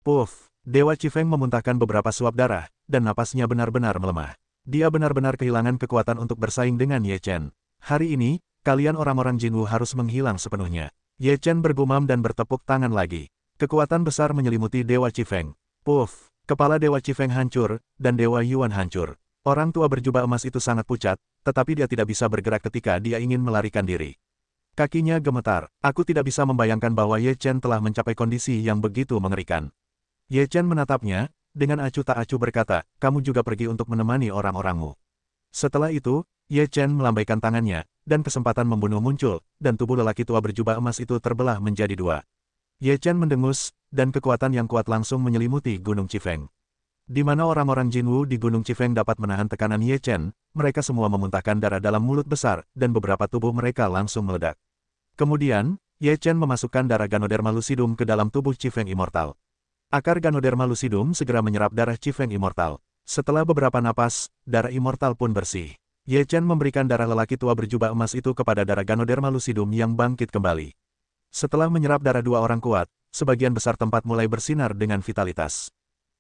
Puff, Dewa Chifeng memuntahkan beberapa suap darah, dan napasnya benar-benar melemah. Dia benar-benar kehilangan kekuatan untuk bersaing dengan Ye Chen. Hari ini, kalian orang-orang Jinwu harus menghilang sepenuhnya. Ye Chen bergumam dan bertepuk tangan lagi. Kekuatan besar menyelimuti Dewa Chifeng. Puff, kepala Dewa Chifeng hancur, dan Dewa Yuan hancur. Orang tua berjubah emas itu sangat pucat, tetapi dia tidak bisa bergerak ketika dia ingin melarikan diri. Kakinya gemetar. Aku tidak bisa membayangkan bahwa Ye Chen telah mencapai kondisi yang begitu mengerikan. Ye Chen menatapnya, dengan acuh tak acuh berkata, kamu juga pergi untuk menemani orang-orangmu. Setelah itu, Ye Chen melambaikan tangannya, dan kesempatan membunuh muncul, dan tubuh lelaki tua berjubah emas itu terbelah menjadi dua. Ye Chen mendengus, dan kekuatan yang kuat langsung menyelimuti Gunung Chifeng. Di mana orang-orang Jinwu di Gunung Chifeng dapat menahan tekanan Ye Chen, mereka semua memuntahkan darah dalam mulut besar, dan beberapa tubuh mereka langsung meledak. Kemudian, Ye Chen memasukkan darah Ganoderma Lucidum ke dalam tubuh Chifeng Immortal. Akar Ganoderma Lucidum segera menyerap darah Chifeng Immortal. Setelah beberapa napas, darah Immortal pun bersih. Ye Chen memberikan darah lelaki tua berjubah emas itu kepada darah Ganoderma Lucidum yang bangkit kembali. Setelah menyerap darah dua orang kuat, sebagian besar tempat mulai bersinar dengan vitalitas.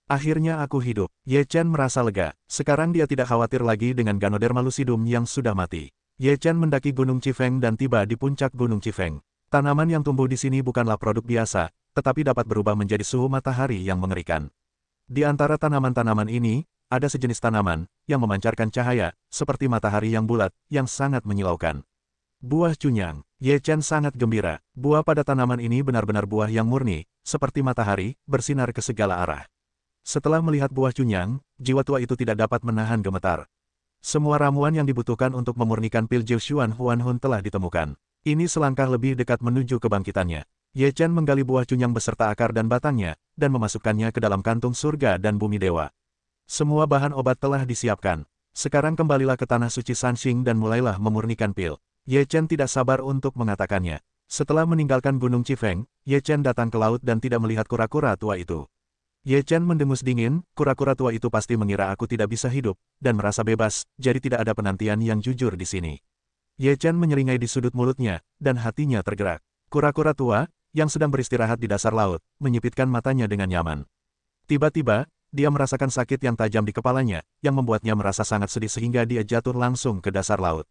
Akhirnya aku hidup. Ye Chen merasa lega. Sekarang dia tidak khawatir lagi dengan Ganoderma Lucidum yang sudah mati. Ye Chen mendaki Gunung Chifeng dan tiba di puncak Gunung Chifeng. Tanaman yang tumbuh di sini bukanlah produk biasa, tetapi dapat berubah menjadi suhu matahari yang mengerikan. Di antara tanaman-tanaman ini, ada sejenis tanaman yang memancarkan cahaya, seperti matahari yang bulat, yang sangat menyilaukan. Buah cunyang. Ye Chen sangat gembira. Buah pada tanaman ini benar-benar buah yang murni, seperti matahari, bersinar ke segala arah. Setelah melihat buah cunyang, jiwa tua itu tidak dapat menahan gemetar. Semua ramuan yang dibutuhkan untuk memurnikan pil Jiushuan Huanhun telah ditemukan. Ini selangkah lebih dekat menuju kebangkitannya. Ye Chen menggali buah cunyang beserta akar dan batangnya, dan memasukkannya ke dalam kantung surga dan bumi dewa. Semua bahan obat telah disiapkan. Sekarang kembalilah ke tanah suci Sanxing dan mulailah memurnikan pil. Ye Chen tidak sabar untuk mengatakannya. Setelah meninggalkan Gunung Chifeng, Ye Chen datang ke laut dan tidak melihat kura-kura tua itu. Ye Chen mendengus dingin, kura-kura tua itu pasti mengira aku tidak bisa hidup, dan merasa bebas, jadi tidak ada penantian yang jujur di sini. Ye Chen menyeringai di sudut mulutnya, dan hatinya tergerak. Kura-kura tua, yang sedang beristirahat di dasar laut, menyipitkan matanya dengan nyaman. Tiba-tiba, dia merasakan sakit yang tajam di kepalanya, yang membuatnya merasa sangat sedih sehingga dia jatuh langsung ke dasar laut.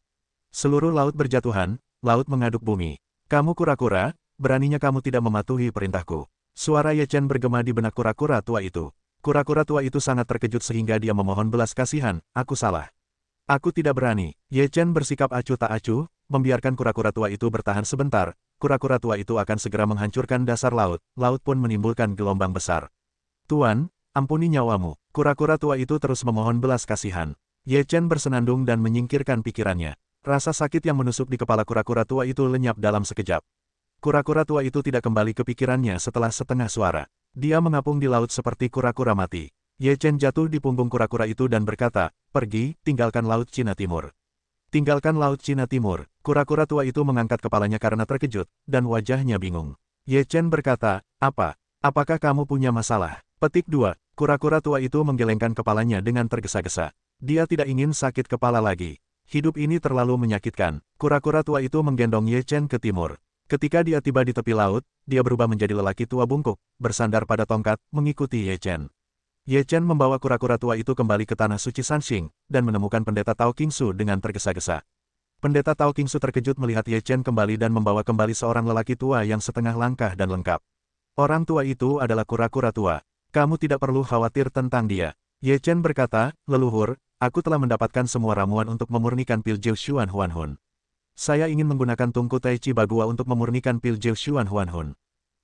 Seluruh laut berjatuhan, laut mengaduk bumi. Kamu kura-kura, beraninya kamu tidak mematuhi perintahku. Suara Ye Chen bergema di benak kura-kura tua itu. Kura-kura tua itu sangat terkejut sehingga dia memohon belas kasihan, aku salah. Aku tidak berani. Ye Chen bersikap acuh tak acuh, membiarkan kura-kura tua itu bertahan sebentar. Kura-kura tua itu akan segera menghancurkan dasar laut, laut pun menimbulkan gelombang besar. Tuan, ampuni nyawamu. Kura-kura tua itu terus memohon belas kasihan. Ye Chen bersenandung dan menyingkirkan pikirannya. Rasa sakit yang menusuk di kepala kura-kura tua itu lenyap dalam sekejap. Kura-kura tua itu tidak kembali ke pikirannya setelah setengah suara. Dia mengapung di laut seperti kura-kura mati. Ye Chen jatuh di punggung kura-kura itu dan berkata, pergi, tinggalkan Laut Cina Timur. Tinggalkan Laut Cina Timur. Kura-kura tua itu mengangkat kepalanya karena terkejut, dan wajahnya bingung. Ye Chen berkata, apa? Apakah kamu punya masalah? Petik 2. Kura-kura tua itu menggelengkan kepalanya dengan tergesa-gesa. Dia tidak ingin sakit kepala lagi. Hidup ini terlalu menyakitkan. Kura-kura tua itu menggendong Ye Chen ke timur. Ketika dia tiba di tepi laut, dia berubah menjadi lelaki tua bungkuk, bersandar pada tongkat, mengikuti Ye Chen. Ye Chen membawa kura-kura tua itu kembali ke tanah suci Sanxing, dan menemukan pendeta Tao Qingsu dengan tergesa-gesa. Pendeta Tao Qingsu terkejut melihat Ye Chen kembali dan membawa kembali seorang lelaki tua yang setengah langkah dan lengkap. Orang tua itu adalah kura-kura tua. Kamu tidak perlu khawatir tentang dia. Ye Chen berkata, leluhur, aku telah mendapatkan semua ramuan untuk memurnikan pil Jiushuan Huanhun. Saya ingin menggunakan tungku Tai Chi Bagua untuk memurnikan pil Jiushuan Huanhun.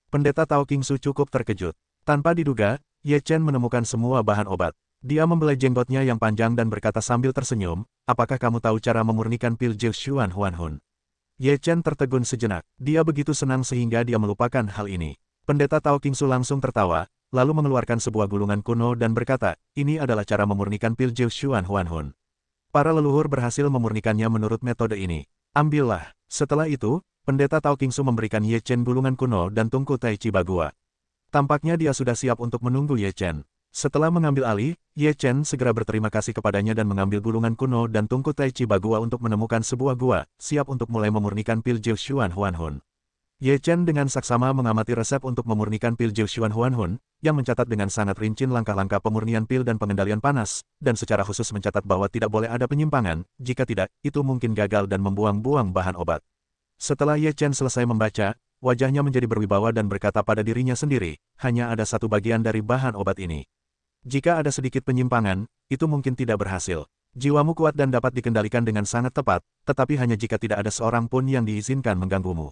Pendeta Tao Qingsu cukup terkejut. Tanpa diduga, Ye Chen menemukan semua bahan obat. Dia membelai jenggotnya yang panjang dan berkata sambil tersenyum, apakah kamu tahu cara memurnikan pil Jiushuan Huanhun? Ye Chen tertegun sejenak. Dia begitu senang sehingga dia melupakan hal ini. Pendeta Tao Qingsu langsung tertawa, lalu mengeluarkan sebuah gulungan kuno dan berkata, ini adalah cara memurnikan pil Jiushuan Huanhun. Para leluhur berhasil memurnikannya menurut metode ini. Ambillah. Setelah itu, pendeta Tao Qingsu memberikan Ye Chen gulungan kuno dan tungku Tai Chi Bagua. Tampaknya dia sudah siap untuk menunggu Ye Chen. Setelah mengambil alih, Ye Chen segera berterima kasih kepadanya dan mengambil gulungan kuno dan tungku Tai Chi Bagua untuk menemukan sebuah gua, siap untuk mulai memurnikan pil Jiushuan Huanhun. Ye Chen dengan saksama mengamati resep untuk memurnikan pil Jiu Xuan Huanhun, yang mencatat dengan sangat rinci langkah-langkah pemurnian pil dan pengendalian panas, dan secara khusus mencatat bahwa tidak boleh ada penyimpangan, jika tidak, itu mungkin gagal dan membuang-buang bahan obat. Setelah Ye Chen selesai membaca, wajahnya menjadi berwibawa dan berkata pada dirinya sendiri, hanya ada satu bagian dari bahan obat ini. Jika ada sedikit penyimpangan, itu mungkin tidak berhasil. Jiwamu kuat dan dapat dikendalikan dengan sangat tepat, tetapi hanya jika tidak ada seorang pun yang diizinkan mengganggumu.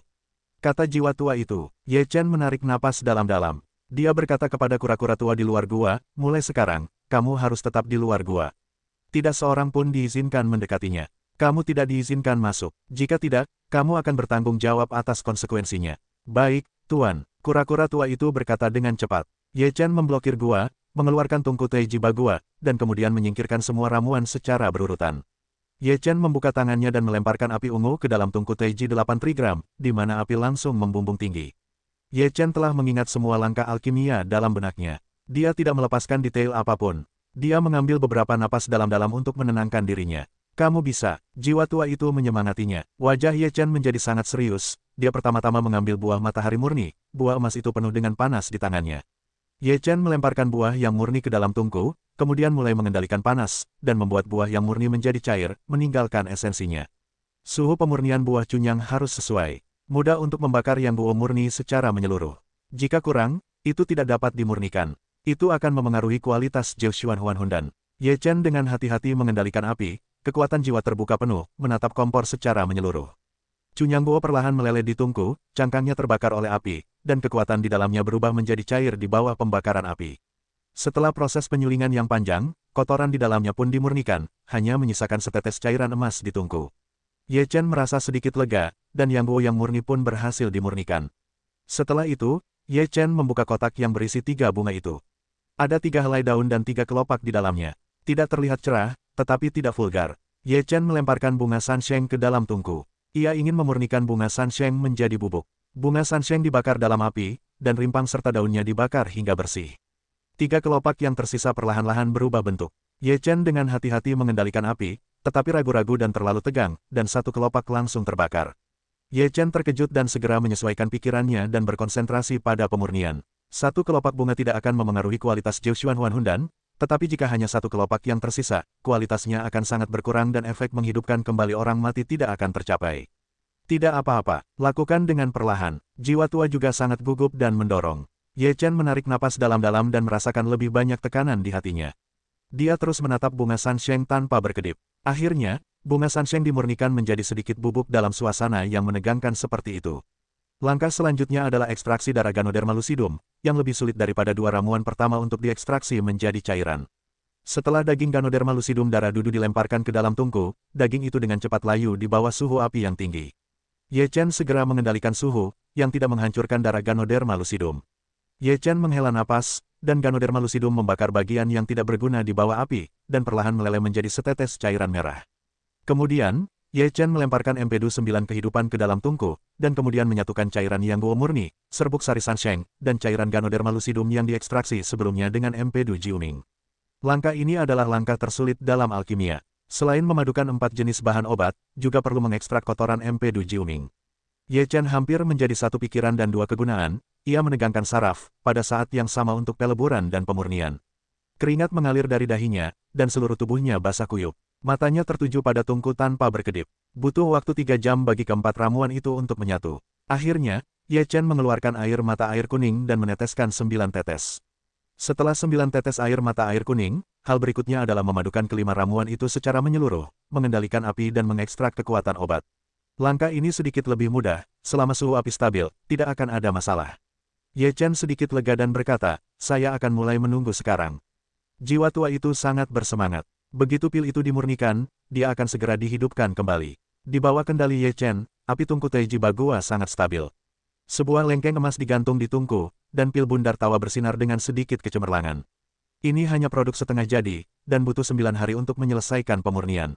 Kata jiwa tua itu. Ye Chen menarik napas dalam-dalam. Dia berkata kepada kura-kura tua di luar gua, mulai sekarang, kamu harus tetap di luar gua. Tidak seorang pun diizinkan mendekatinya. Kamu tidak diizinkan masuk. Jika tidak, kamu akan bertanggung jawab atas konsekuensinya. Baik, Tuan. Kura-kura tua itu berkata dengan cepat. Ye Chen memblokir gua, mengeluarkan tungku Teiji Bagua, dan kemudian menyingkirkan semua ramuan secara berurutan. Ye Chen membuka tangannya dan melemparkan api ungu ke dalam tungku Teiji 8 trigram, di mana api langsung membumbung tinggi. Ye Chen telah mengingat semua langkah alkimia dalam benaknya. Dia tidak melepaskan detail apapun. Dia mengambil beberapa napas dalam-dalam untuk menenangkan dirinya. Kamu bisa, jiwa tua itu menyemangatinya. Wajah Ye Chen menjadi sangat serius. Dia pertama-tama mengambil buah matahari murni, buah emas itu penuh dengan panas di tangannya. Ye Chen melemparkan buah yang murni ke dalam tungku, kemudian mulai mengendalikan panas, dan membuat buah yang murni menjadi cair, meninggalkan esensinya. Suhu pemurnian buah cunyang harus sesuai. Mudah untuk membakar yang buah murni secara menyeluruh. Jika kurang, itu tidak dapat dimurnikan. Itu akan memengaruhi kualitas Jiu Xuan Huanhun. Ye Chen dengan hati-hati mengendalikan api, kekuatan jiwa terbuka penuh, menatap kompor secara menyeluruh. Cunyang buah perlahan meleleh di tungku, cangkangnya terbakar oleh api, dan kekuatan di dalamnya berubah menjadi cair di bawah pembakaran api. Setelah proses penyulingan yang panjang, kotoran di dalamnya pun dimurnikan, hanya menyisakan setetes cairan emas di tungku. Ye Chen merasa sedikit lega, dan yang buah yang murni pun berhasil dimurnikan. Setelah itu, Ye Chen membuka kotak yang berisi 3 bunga itu. Ada 3 helai daun dan 3 kelopak di dalamnya. Tidak terlihat cerah, tetapi tidak vulgar. Ye Chen melemparkan bunga Sansheng ke dalam tungku. Ia ingin memurnikan bunga Sansheng menjadi bubuk. Bunga Sansheng dibakar dalam api, dan rimpang serta daunnya dibakar hingga bersih. 3 kelopak yang tersisa perlahan-lahan berubah bentuk. Ye Chen dengan hati-hati mengendalikan api, tetapi ragu-ragu dan terlalu tegang, dan 1 kelopak langsung terbakar. Ye Chen terkejut dan segera menyesuaikan pikirannya dan berkonsentrasi pada pemurnian. 1 kelopak bunga tidak akan memengaruhi kualitas Jiu Xuan Huanhun, tetapi jika hanya 1 kelopak yang tersisa, kualitasnya akan sangat berkurang dan efek menghidupkan kembali orang mati tidak akan tercapai. Tidak apa-apa, lakukan dengan perlahan. Jiwa tua juga sangat gugup dan mendorong. Ye Chen menarik napas dalam-dalam dan merasakan lebih banyak tekanan di hatinya. Dia terus menatap bunga Sansheng tanpa berkedip. Akhirnya, bunga Sansheng dimurnikan menjadi sedikit bubuk dalam suasana yang menegangkan seperti itu. Langkah selanjutnya adalah ekstraksi darah Ganoderma lucidum, yang lebih sulit daripada 2 ramuan pertama untuk diekstraksi menjadi cairan. Setelah daging Ganoderma lucidum darah dudu dilemparkan ke dalam tungku, daging itu dengan cepat layu di bawah suhu api yang tinggi. Ye Chen segera mengendalikan suhu, yang tidak menghancurkan darah Ganoderma lucidum. Ye Chen menghela napas, dan Ganoderma lucidum membakar bagian yang tidak berguna di bawah api, dan perlahan meleleh menjadi setetes cairan merah. Kemudian, Ye Chen melemparkan empedu 9 kehidupan ke dalam tungku, dan kemudian menyatukan cairan yang guo murni, serbuk sari Sansheng, dan cairan Ganoderma lucidum yang diekstraksi sebelumnya dengan empedu Jiuming. Langkah ini adalah langkah tersulit dalam alkimia. Selain memadukan 4 jenis bahan obat, juga perlu mengekstrak kotoran empedu Jiuming. Ye Chen hampir menjadi satu pikiran dan 2 kegunaan. Ia menegangkan saraf, pada saat yang sama untuk peleburan dan pemurnian. Keringat mengalir dari dahinya, dan seluruh tubuhnya basah kuyup. Matanya tertuju pada tungku tanpa berkedip. Butuh waktu 3 jam bagi keempat ramuan itu untuk menyatu. Akhirnya, Ye Chen mengeluarkan air mata air kuning dan meneteskan 9 tetes. Setelah 9 tetes air mata air kuning, hal berikutnya adalah memadukan kelima ramuan itu secara menyeluruh, mengendalikan api dan mengekstrak kekuatan obat. Langkah ini sedikit lebih mudah, selama suhu api stabil, tidak akan ada masalah. Ye Chen sedikit lega dan berkata, saya akan mulai menunggu sekarang. Jiwa tua itu sangat bersemangat. Begitu pil itu dimurnikan, dia akan segera dihidupkan kembali. Di bawah kendali Ye Chen, api tungku Teiji Bagua sangat stabil. Sebuah lengkeng emas digantung di tungku, dan pil bundar tawa bersinar dengan sedikit kecemerlangan. Ini hanya produk setengah jadi, dan butuh 9 hari untuk menyelesaikan pemurnian.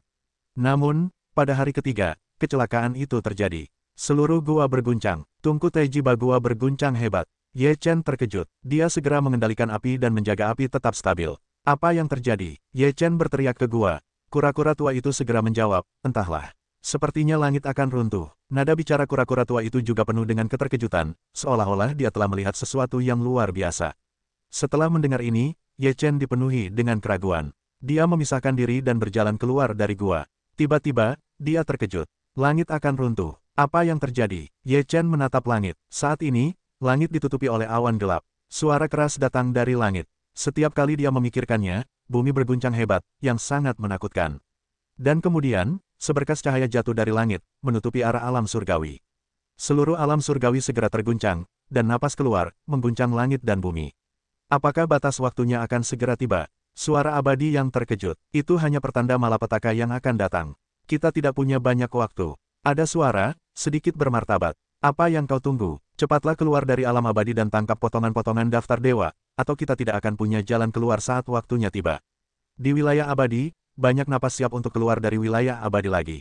Namun, pada hari ketiga, kecelakaan itu terjadi. Seluruh gua berguncang, tungku Teiji Bagua berguncang hebat. Ye Chen terkejut. Dia segera mengendalikan api dan menjaga api tetap stabil. Apa yang terjadi? Ye Chen berteriak ke gua. Kura-kura tua itu segera menjawab, entahlah. Sepertinya langit akan runtuh. Nada bicara kura-kura tua itu juga penuh dengan keterkejutan, seolah-olah dia telah melihat sesuatu yang luar biasa. Setelah mendengar ini, Ye Chen dipenuhi dengan keraguan. Dia memisahkan diri dan berjalan keluar dari gua. Tiba-tiba, dia terkejut. Langit akan runtuh. Apa yang terjadi? Ye Chen menatap langit. Saat ini, langit ditutupi oleh awan gelap. Suara keras datang dari langit. Setiap kali dia memikirkannya, bumi berguncang hebat, yang sangat menakutkan. Dan kemudian, seberkas cahaya jatuh dari langit, menutupi arah alam surgawi. Seluruh alam surgawi segera terguncang, dan napas keluar, mengguncang langit dan bumi. Apakah batas waktunya akan segera tiba? Suara abadi yang terkejut. Itu hanya pertanda malapetaka yang akan datang. Kita tidak punya banyak waktu. Ada suara, sedikit bermartabat. Apa yang kau tunggu? Cepatlah keluar dari alam abadi dan tangkap potongan-potongan daftar dewa, atau kita tidak akan punya jalan keluar saat waktunya tiba. Di wilayah abadi, banyak napas siap untuk keluar dari wilayah abadi lagi.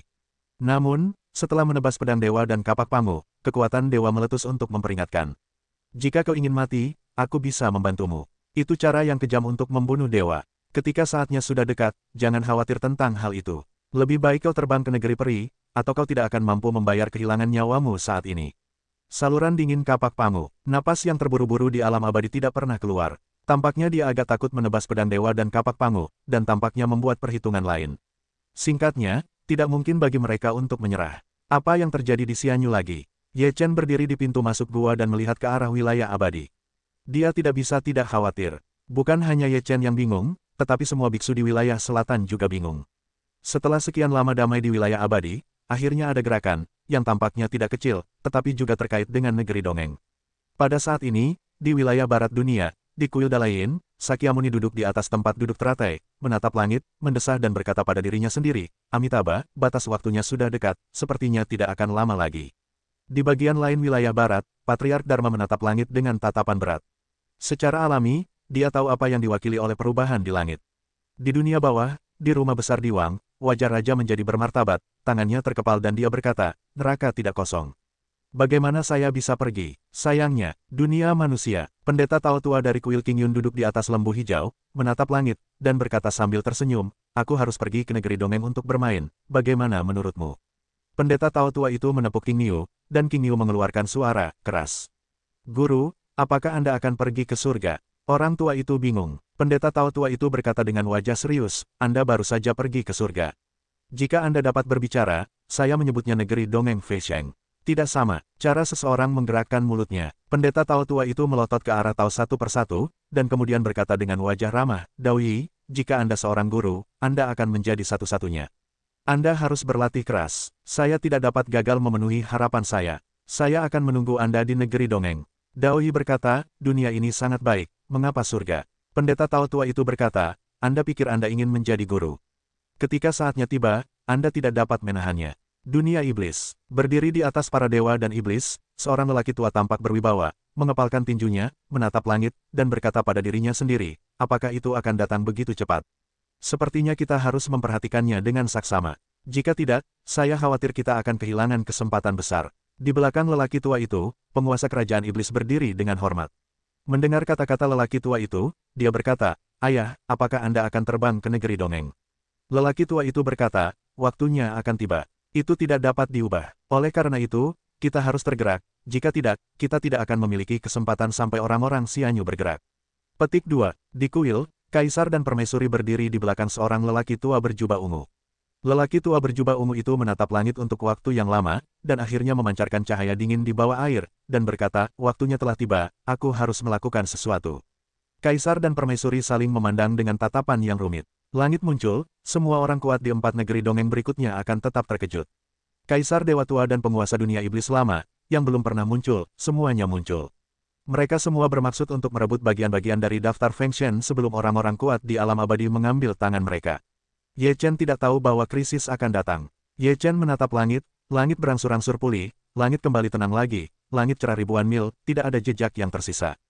Namun, setelah menebas pedang dewa dan kapak pangu, kekuatan dewa meletus untuk memperingatkan. Jika kau ingin mati, aku bisa membantumu. Itu cara yang kejam untuk membunuh dewa. Ketika saatnya sudah dekat, jangan khawatir tentang hal itu. Lebih baik kau terbang ke negeri peri, atau kau tidak akan mampu membayar kehilangan nyawamu saat ini. Saluran dingin kapak pangu. Napas yang terburu-buru di alam abadi tidak pernah keluar. Tampaknya dia agak takut menebas pedang dewa dan kapak pangu, dan tampaknya membuat perhitungan lain. Singkatnya, tidak mungkin bagi mereka untuk menyerah. Apa yang terjadi di Xianyu lagi? Ye Chen berdiri di pintu masuk gua dan melihat ke arah wilayah abadi. Dia tidak bisa tidak khawatir. Bukan hanya Ye Chen yang bingung, tetapi semua biksu di wilayah selatan juga bingung. Setelah sekian lama damai di wilayah abadi, akhirnya ada gerakan, yang tampaknya tidak kecil, tetapi juga terkait dengan negeri dongeng. Pada saat ini, di wilayah barat dunia, di kuil Dalayin, Sakyamuni duduk di atas tempat duduk teratai, menatap langit, mendesah dan berkata pada dirinya sendiri, Amitabha, batas waktunya sudah dekat, sepertinya tidak akan lama lagi. Di bagian lain wilayah barat, Patriark Dharma menatap langit dengan tatapan berat. Secara alami, dia tahu apa yang diwakili oleh perubahan di langit. Di dunia bawah, di rumah besar di Wang, wajah raja menjadi bermartabat, tangannya terkepal dan dia berkata, neraka tidak kosong. Bagaimana saya bisa pergi? Sayangnya, dunia manusia. Pendeta Tao tua dari kuil Qingyun duduk di atas lembu hijau, menatap langit, dan berkata sambil tersenyum, aku harus pergi ke negeri dongeng untuk bermain, bagaimana menurutmu? Pendeta Tao tua itu menepuk Qingyu, dan Qingyu mengeluarkan suara keras. Guru, apakah Anda akan pergi ke surga? Orang tua itu bingung. Pendeta Tao tua itu berkata dengan wajah serius, Anda baru saja pergi ke surga. Jika Anda dapat berbicara, saya menyebutnya negeri dongeng Feisheng. Tidak sama, cara seseorang menggerakkan mulutnya. Pendeta Tao tua itu melotot ke arah Tao satu persatu, dan kemudian berkata dengan wajah ramah, Daoyi, jika Anda seorang guru, Anda akan menjadi satu-satunya. Anda harus berlatih keras. Saya tidak dapat gagal memenuhi harapan saya. Saya akan menunggu Anda di negeri dongeng. Daoyi berkata, dunia ini sangat baik, mengapa surga? Pendeta Tao tua itu berkata, Anda pikir Anda ingin menjadi guru. Ketika saatnya tiba, Anda tidak dapat menahannya. Dunia iblis. Berdiri di atas para dewa dan iblis, seorang lelaki tua tampak berwibawa, mengepalkan tinjunya, menatap langit, dan berkata pada dirinya sendiri, apakah itu akan datang begitu cepat? Sepertinya kita harus memperhatikannya dengan saksama. Jika tidak, saya khawatir kita akan kehilangan kesempatan besar. Di belakang lelaki tua itu, penguasa kerajaan iblis berdiri dengan hormat. Mendengar kata-kata lelaki tua itu, dia berkata, Ayah, apakah Anda akan terbang ke negeri dongeng? Lelaki tua itu berkata, waktunya akan tiba. Itu tidak dapat diubah. Oleh karena itu, kita harus tergerak. Jika tidak, kita tidak akan memiliki kesempatan sampai orang-orang Xianyu bergerak. Petik 2. Di kuil, Kaisar dan Permaisuri berdiri di belakang seorang lelaki tua berjubah ungu. Lelaki tua berjubah ungu itu menatap langit untuk waktu yang lama, dan akhirnya memancarkan cahaya dingin di bawah air, dan berkata, waktunya telah tiba, aku harus melakukan sesuatu. Kaisar dan Permaisuri saling memandang dengan tatapan yang rumit. Langit muncul, semua orang kuat di 4 negeri dongeng berikutnya akan tetap terkejut. Kaisar Dewa Tua dan penguasa dunia iblis lama, yang belum pernah muncul, semuanya muncul. Mereka semua bermaksud untuk merebut bagian-bagian dari daftar Feng Shen sebelum orang-orang kuat di alam abadi mengambil tangan mereka. Ye Chen tidak tahu bahwa krisis akan datang. Ye Chen menatap langit berangsur-angsur pulih, langit kembali tenang lagi, langit cerah ribuan mil, tidak ada jejak yang tersisa.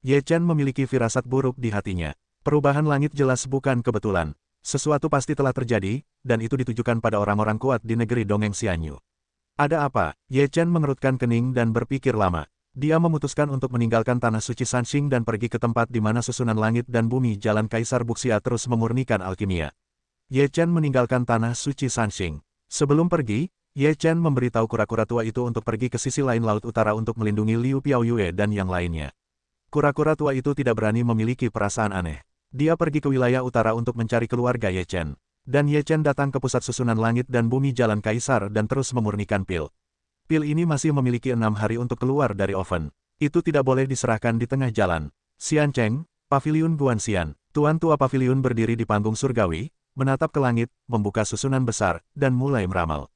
Ye Chen memiliki firasat buruk di hatinya. Perubahan langit jelas bukan kebetulan. Sesuatu pasti telah terjadi, dan itu ditujukan pada orang-orang kuat di negeri dongeng Xianyu. Ada apa? Ye Chen mengerutkan kening dan berpikir lama. Dia memutuskan untuk meninggalkan tanah suci Sanxing dan pergi ke tempat di mana susunan langit dan bumi Jalan Kaisar Buxia terus memurnikan alkimia. Ye Chen meninggalkan tanah suci Sanxing. Sebelum pergi, Ye Chen memberitahu kura-kura tua itu untuk pergi ke sisi lain laut utara untuk melindungi Liu Piaoyue dan yang lainnya. Kura-kura tua itu tidak berani memiliki perasaan aneh. Dia pergi ke wilayah utara untuk mencari keluarga Ye Chen. Dan Ye Chen datang ke pusat susunan langit dan bumi Jalan Kaisar dan terus memurnikan pil. Pil ini masih memiliki 6 hari untuk keluar dari oven. Itu tidak boleh diserahkan di tengah jalan. Xian Cheng, Paviliun Guanxian. Tuan tua paviliun berdiri di panggung surgawi, menatap ke langit, membuka susunan besar, dan mulai meramal.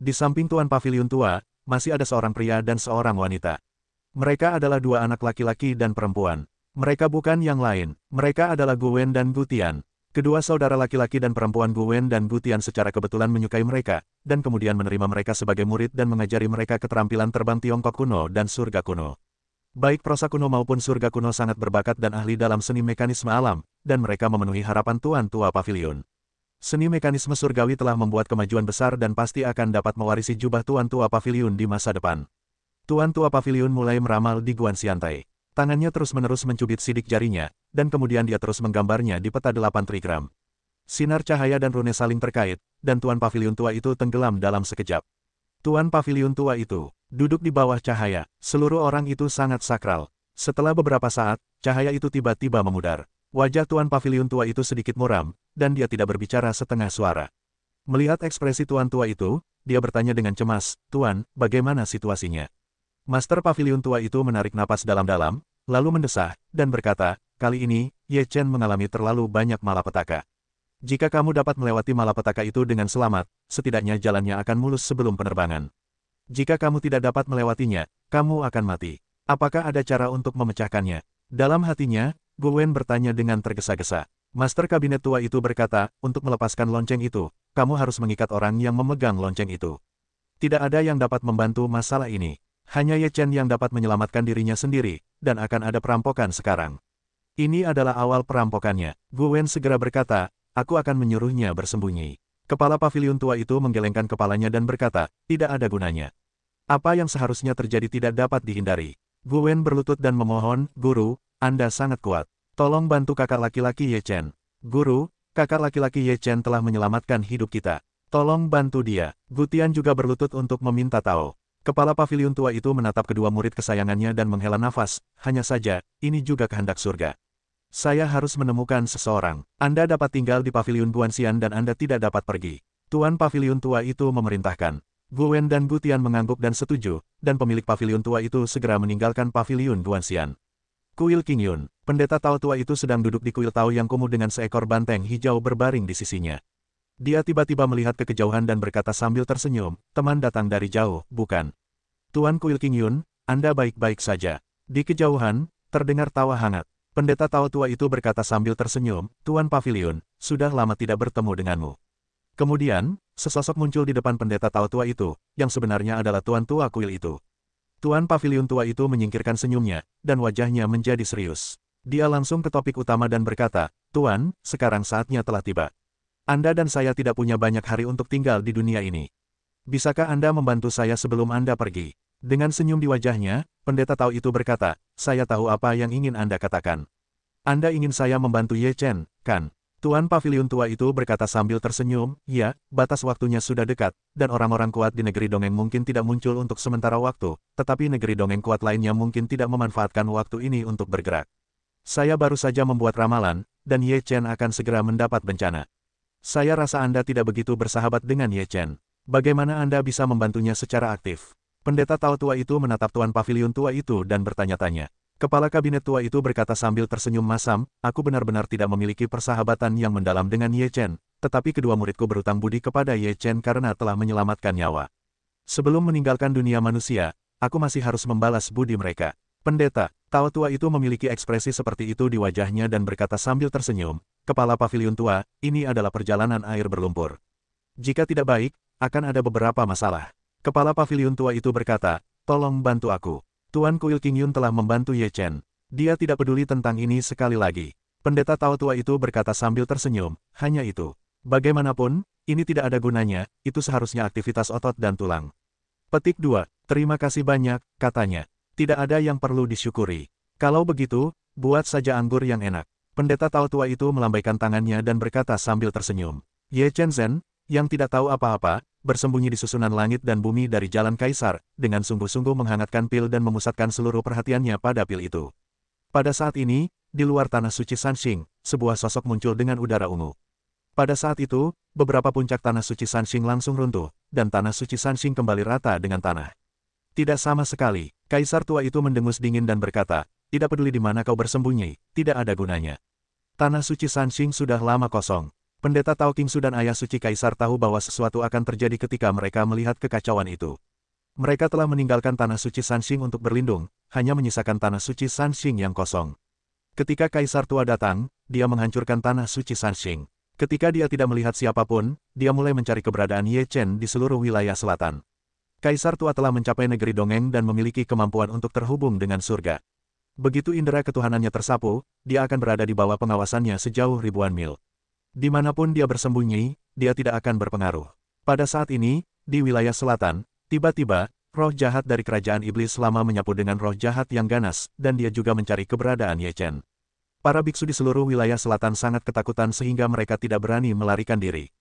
Di samping Tuan Paviliun tua, masih ada seorang pria dan seorang wanita. Mereka adalah 2 anak laki-laki dan perempuan. Mereka bukan yang lain, mereka adalah Gu Wen dan Gu Tian. Kedua saudara laki-laki dan perempuan Gu Wen dan Gu Tian secara kebetulan menyukai mereka, dan kemudian menerima mereka sebagai murid dan mengajari mereka keterampilan terbang Tiongkok kuno dan surga kuno. Baik prosa kuno maupun surga kuno sangat berbakat dan ahli dalam seni mekanisme alam, dan mereka memenuhi harapan Tuan tua paviliun. Seni mekanisme surgawi telah membuat kemajuan besar dan pasti akan dapat mewarisi jubah Tuan tua paviliun di masa depan. Tuan tua paviliun mulai meramal di Guanxiantai. Tangannya terus-menerus mencubit sidik jarinya, dan kemudian dia terus menggambarnya di peta 8 trigram. Sinar cahaya dan rune saling terkait, dan Tuan paviliun tua itu tenggelam dalam sekejap. Tuan paviliun tua itu duduk di bawah cahaya. Seluruh orang itu sangat sakral. Setelah beberapa saat, cahaya itu tiba-tiba memudar. Wajah Tuan paviliun tua itu sedikit muram, dan dia tidak berbicara setengah suara. Melihat ekspresi Tuan tua itu, dia bertanya dengan cemas, "Tuan, bagaimana situasinya?" Master paviliun tua itu menarik napas dalam-dalam, lalu mendesah, dan berkata, "Kali ini, Ye Chen mengalami terlalu banyak malapetaka. Jika kamu dapat melewati malapetaka itu dengan selamat, setidaknya jalannya akan mulus sebelum penerbangan. Jika kamu tidak dapat melewatinya, kamu akan mati. Apakah ada cara untuk memecahkannya?" Dalam hatinya, Gu Wen bertanya dengan tergesa-gesa. Master kabinet tua itu berkata, "Untuk melepaskan lonceng itu, kamu harus mengikat orang yang memegang lonceng itu. Tidak ada yang dapat membantu masalah ini. Hanya Ye Chen yang dapat menyelamatkan dirinya sendiri, dan akan ada perampokan sekarang." Ini adalah awal perampokannya. Gu Wen segera berkata, "Aku akan menyuruhnya bersembunyi." Kepala paviliun tua itu menggelengkan kepalanya dan berkata, "Tidak ada gunanya. Apa yang seharusnya terjadi tidak dapat dihindari." Gu Wen berlutut dan memohon, "Guru, Anda sangat kuat. Tolong bantu kakak laki-laki Ye Chen. Guru, kakak laki-laki Ye Chen telah menyelamatkan hidup kita. Tolong bantu dia." Gu Tian juga berlutut untuk meminta tahu. Kepala paviliun tua itu menatap kedua murid kesayangannya dan menghela nafas, "Hanya saja, ini juga kehendak surga. Saya harus menemukan seseorang. Anda dapat tinggal di paviliun Guanxian dan Anda tidak dapat pergi." Tuan paviliun tua itu memerintahkan. Gu Wen dan Gu Tian mengangguk dan setuju, dan pemilik paviliun tua itu segera meninggalkan paviliun Guanxian. Kuil King Yun, pendeta Tao tua itu sedang duduk di kuil Tao yang kumuh dengan seekor banteng hijau berbaring di sisinya. Dia tiba-tiba melihat ke kejauhan dan berkata sambil tersenyum, "Teman datang dari jauh, bukan?" "Tuan Kuil King Yun, Anda baik-baik saja." Di kejauhan, terdengar tawa hangat. Pendeta Tao tua itu berkata sambil tersenyum, "Tuan Paviliun, sudah lama tidak bertemu denganmu." Kemudian, sesosok muncul di depan pendeta Tao tua itu, yang sebenarnya adalah Tuan tua kuil itu. Tuan Paviliun tua itu menyingkirkan senyumnya, dan wajahnya menjadi serius. Dia langsung ke topik utama dan berkata, "Tuan, sekarang saatnya telah tiba. Anda dan saya tidak punya banyak hari untuk tinggal di dunia ini. Bisakah Anda membantu saya sebelum Anda pergi?" Dengan senyum di wajahnya, pendeta Tao itu berkata, "Saya tahu apa yang ingin Anda katakan. Anda ingin saya membantu Ye Chen, kan?" Tuan Paviliun tua itu berkata sambil tersenyum, "Ya, batas waktunya sudah dekat, dan orang-orang kuat di negeri dongeng mungkin tidak muncul untuk sementara waktu, tetapi negeri dongeng kuat lainnya mungkin tidak memanfaatkan waktu ini untuk bergerak. Saya baru saja membuat ramalan, dan Ye Chen akan segera mendapat bencana. Saya rasa Anda tidak begitu bersahabat dengan Ye Chen. Bagaimana Anda bisa membantunya secara aktif?" Pendeta Tao tua itu menatap Tuan Paviliun tua itu dan bertanya-tanya. Kepala kabinet tua itu berkata sambil tersenyum masam, "Aku benar-benar tidak memiliki persahabatan yang mendalam dengan Ye Chen, tetapi kedua muridku berutang budi kepada Ye Chen karena telah menyelamatkan nyawa. Sebelum meninggalkan dunia manusia, aku masih harus membalas budi mereka." Pendeta Tao tua itu memiliki ekspresi seperti itu di wajahnya dan berkata sambil tersenyum, "Kepala paviliun tua, ini adalah perjalanan air berlumpur. Jika tidak baik, akan ada beberapa masalah." Kepala paviliun tua itu berkata, "Tolong bantu aku. Tuan Kuil King Yun telah membantu Ye Chen. Dia tidak peduli tentang ini sekali lagi." Pendeta Tao tua itu berkata sambil tersenyum, "Hanya itu. Bagaimanapun, ini tidak ada gunanya, itu seharusnya aktivitas otot dan tulang." Petik 2. "Terima kasih banyak," katanya. "Tidak ada yang perlu disyukuri. Kalau begitu, buat saja anggur yang enak." Pendeta Tao tua itu melambaikan tangannya dan berkata sambil tersenyum, "Ye Chen Zhen, yang tidak tahu apa-apa, bersembunyi di susunan langit dan bumi dari jalan kaisar, dengan sungguh-sungguh menghangatkan pil dan memusatkan seluruh perhatiannya pada pil itu. Pada saat ini, di luar tanah suci Sanxing, sebuah sosok muncul dengan udara ungu. Pada saat itu, beberapa puncak tanah suci Sanxing langsung runtuh, dan tanah suci Sanxing kembali rata dengan tanah. Tidak sama sekali, kaisar tua itu mendengus dingin dan berkata, tidak peduli di mana kau bersembunyi, tidak ada gunanya. Tanah suci Sanxing sudah lama kosong. Pendeta Tao Qingsu dan ayah suci kaisar tahu bahwa sesuatu akan terjadi ketika mereka melihat kekacauan itu. Mereka telah meninggalkan tanah suci Sanxing untuk berlindung, hanya menyisakan tanah suci Sanxing yang kosong. Ketika kaisar tua datang, dia menghancurkan tanah suci Sanxing. Ketika dia tidak melihat siapapun, dia mulai mencari keberadaan Ye Chen di seluruh wilayah selatan. Kaisar tua telah mencapai negeri dongeng dan memiliki kemampuan untuk terhubung dengan surga. Begitu indera ketuhanannya tersapu, dia akan berada di bawah pengawasannya sejauh ribuan mil. Dimanapun dia bersembunyi, dia tidak akan berpengaruh. Pada saat ini, di wilayah selatan, tiba-tiba, roh jahat dari kerajaan iblis lama menyapu dengan roh jahat yang ganas, dan dia juga mencari keberadaan Ye Chen. Para biksu di seluruh wilayah selatan sangat ketakutan sehingga mereka tidak berani melarikan diri.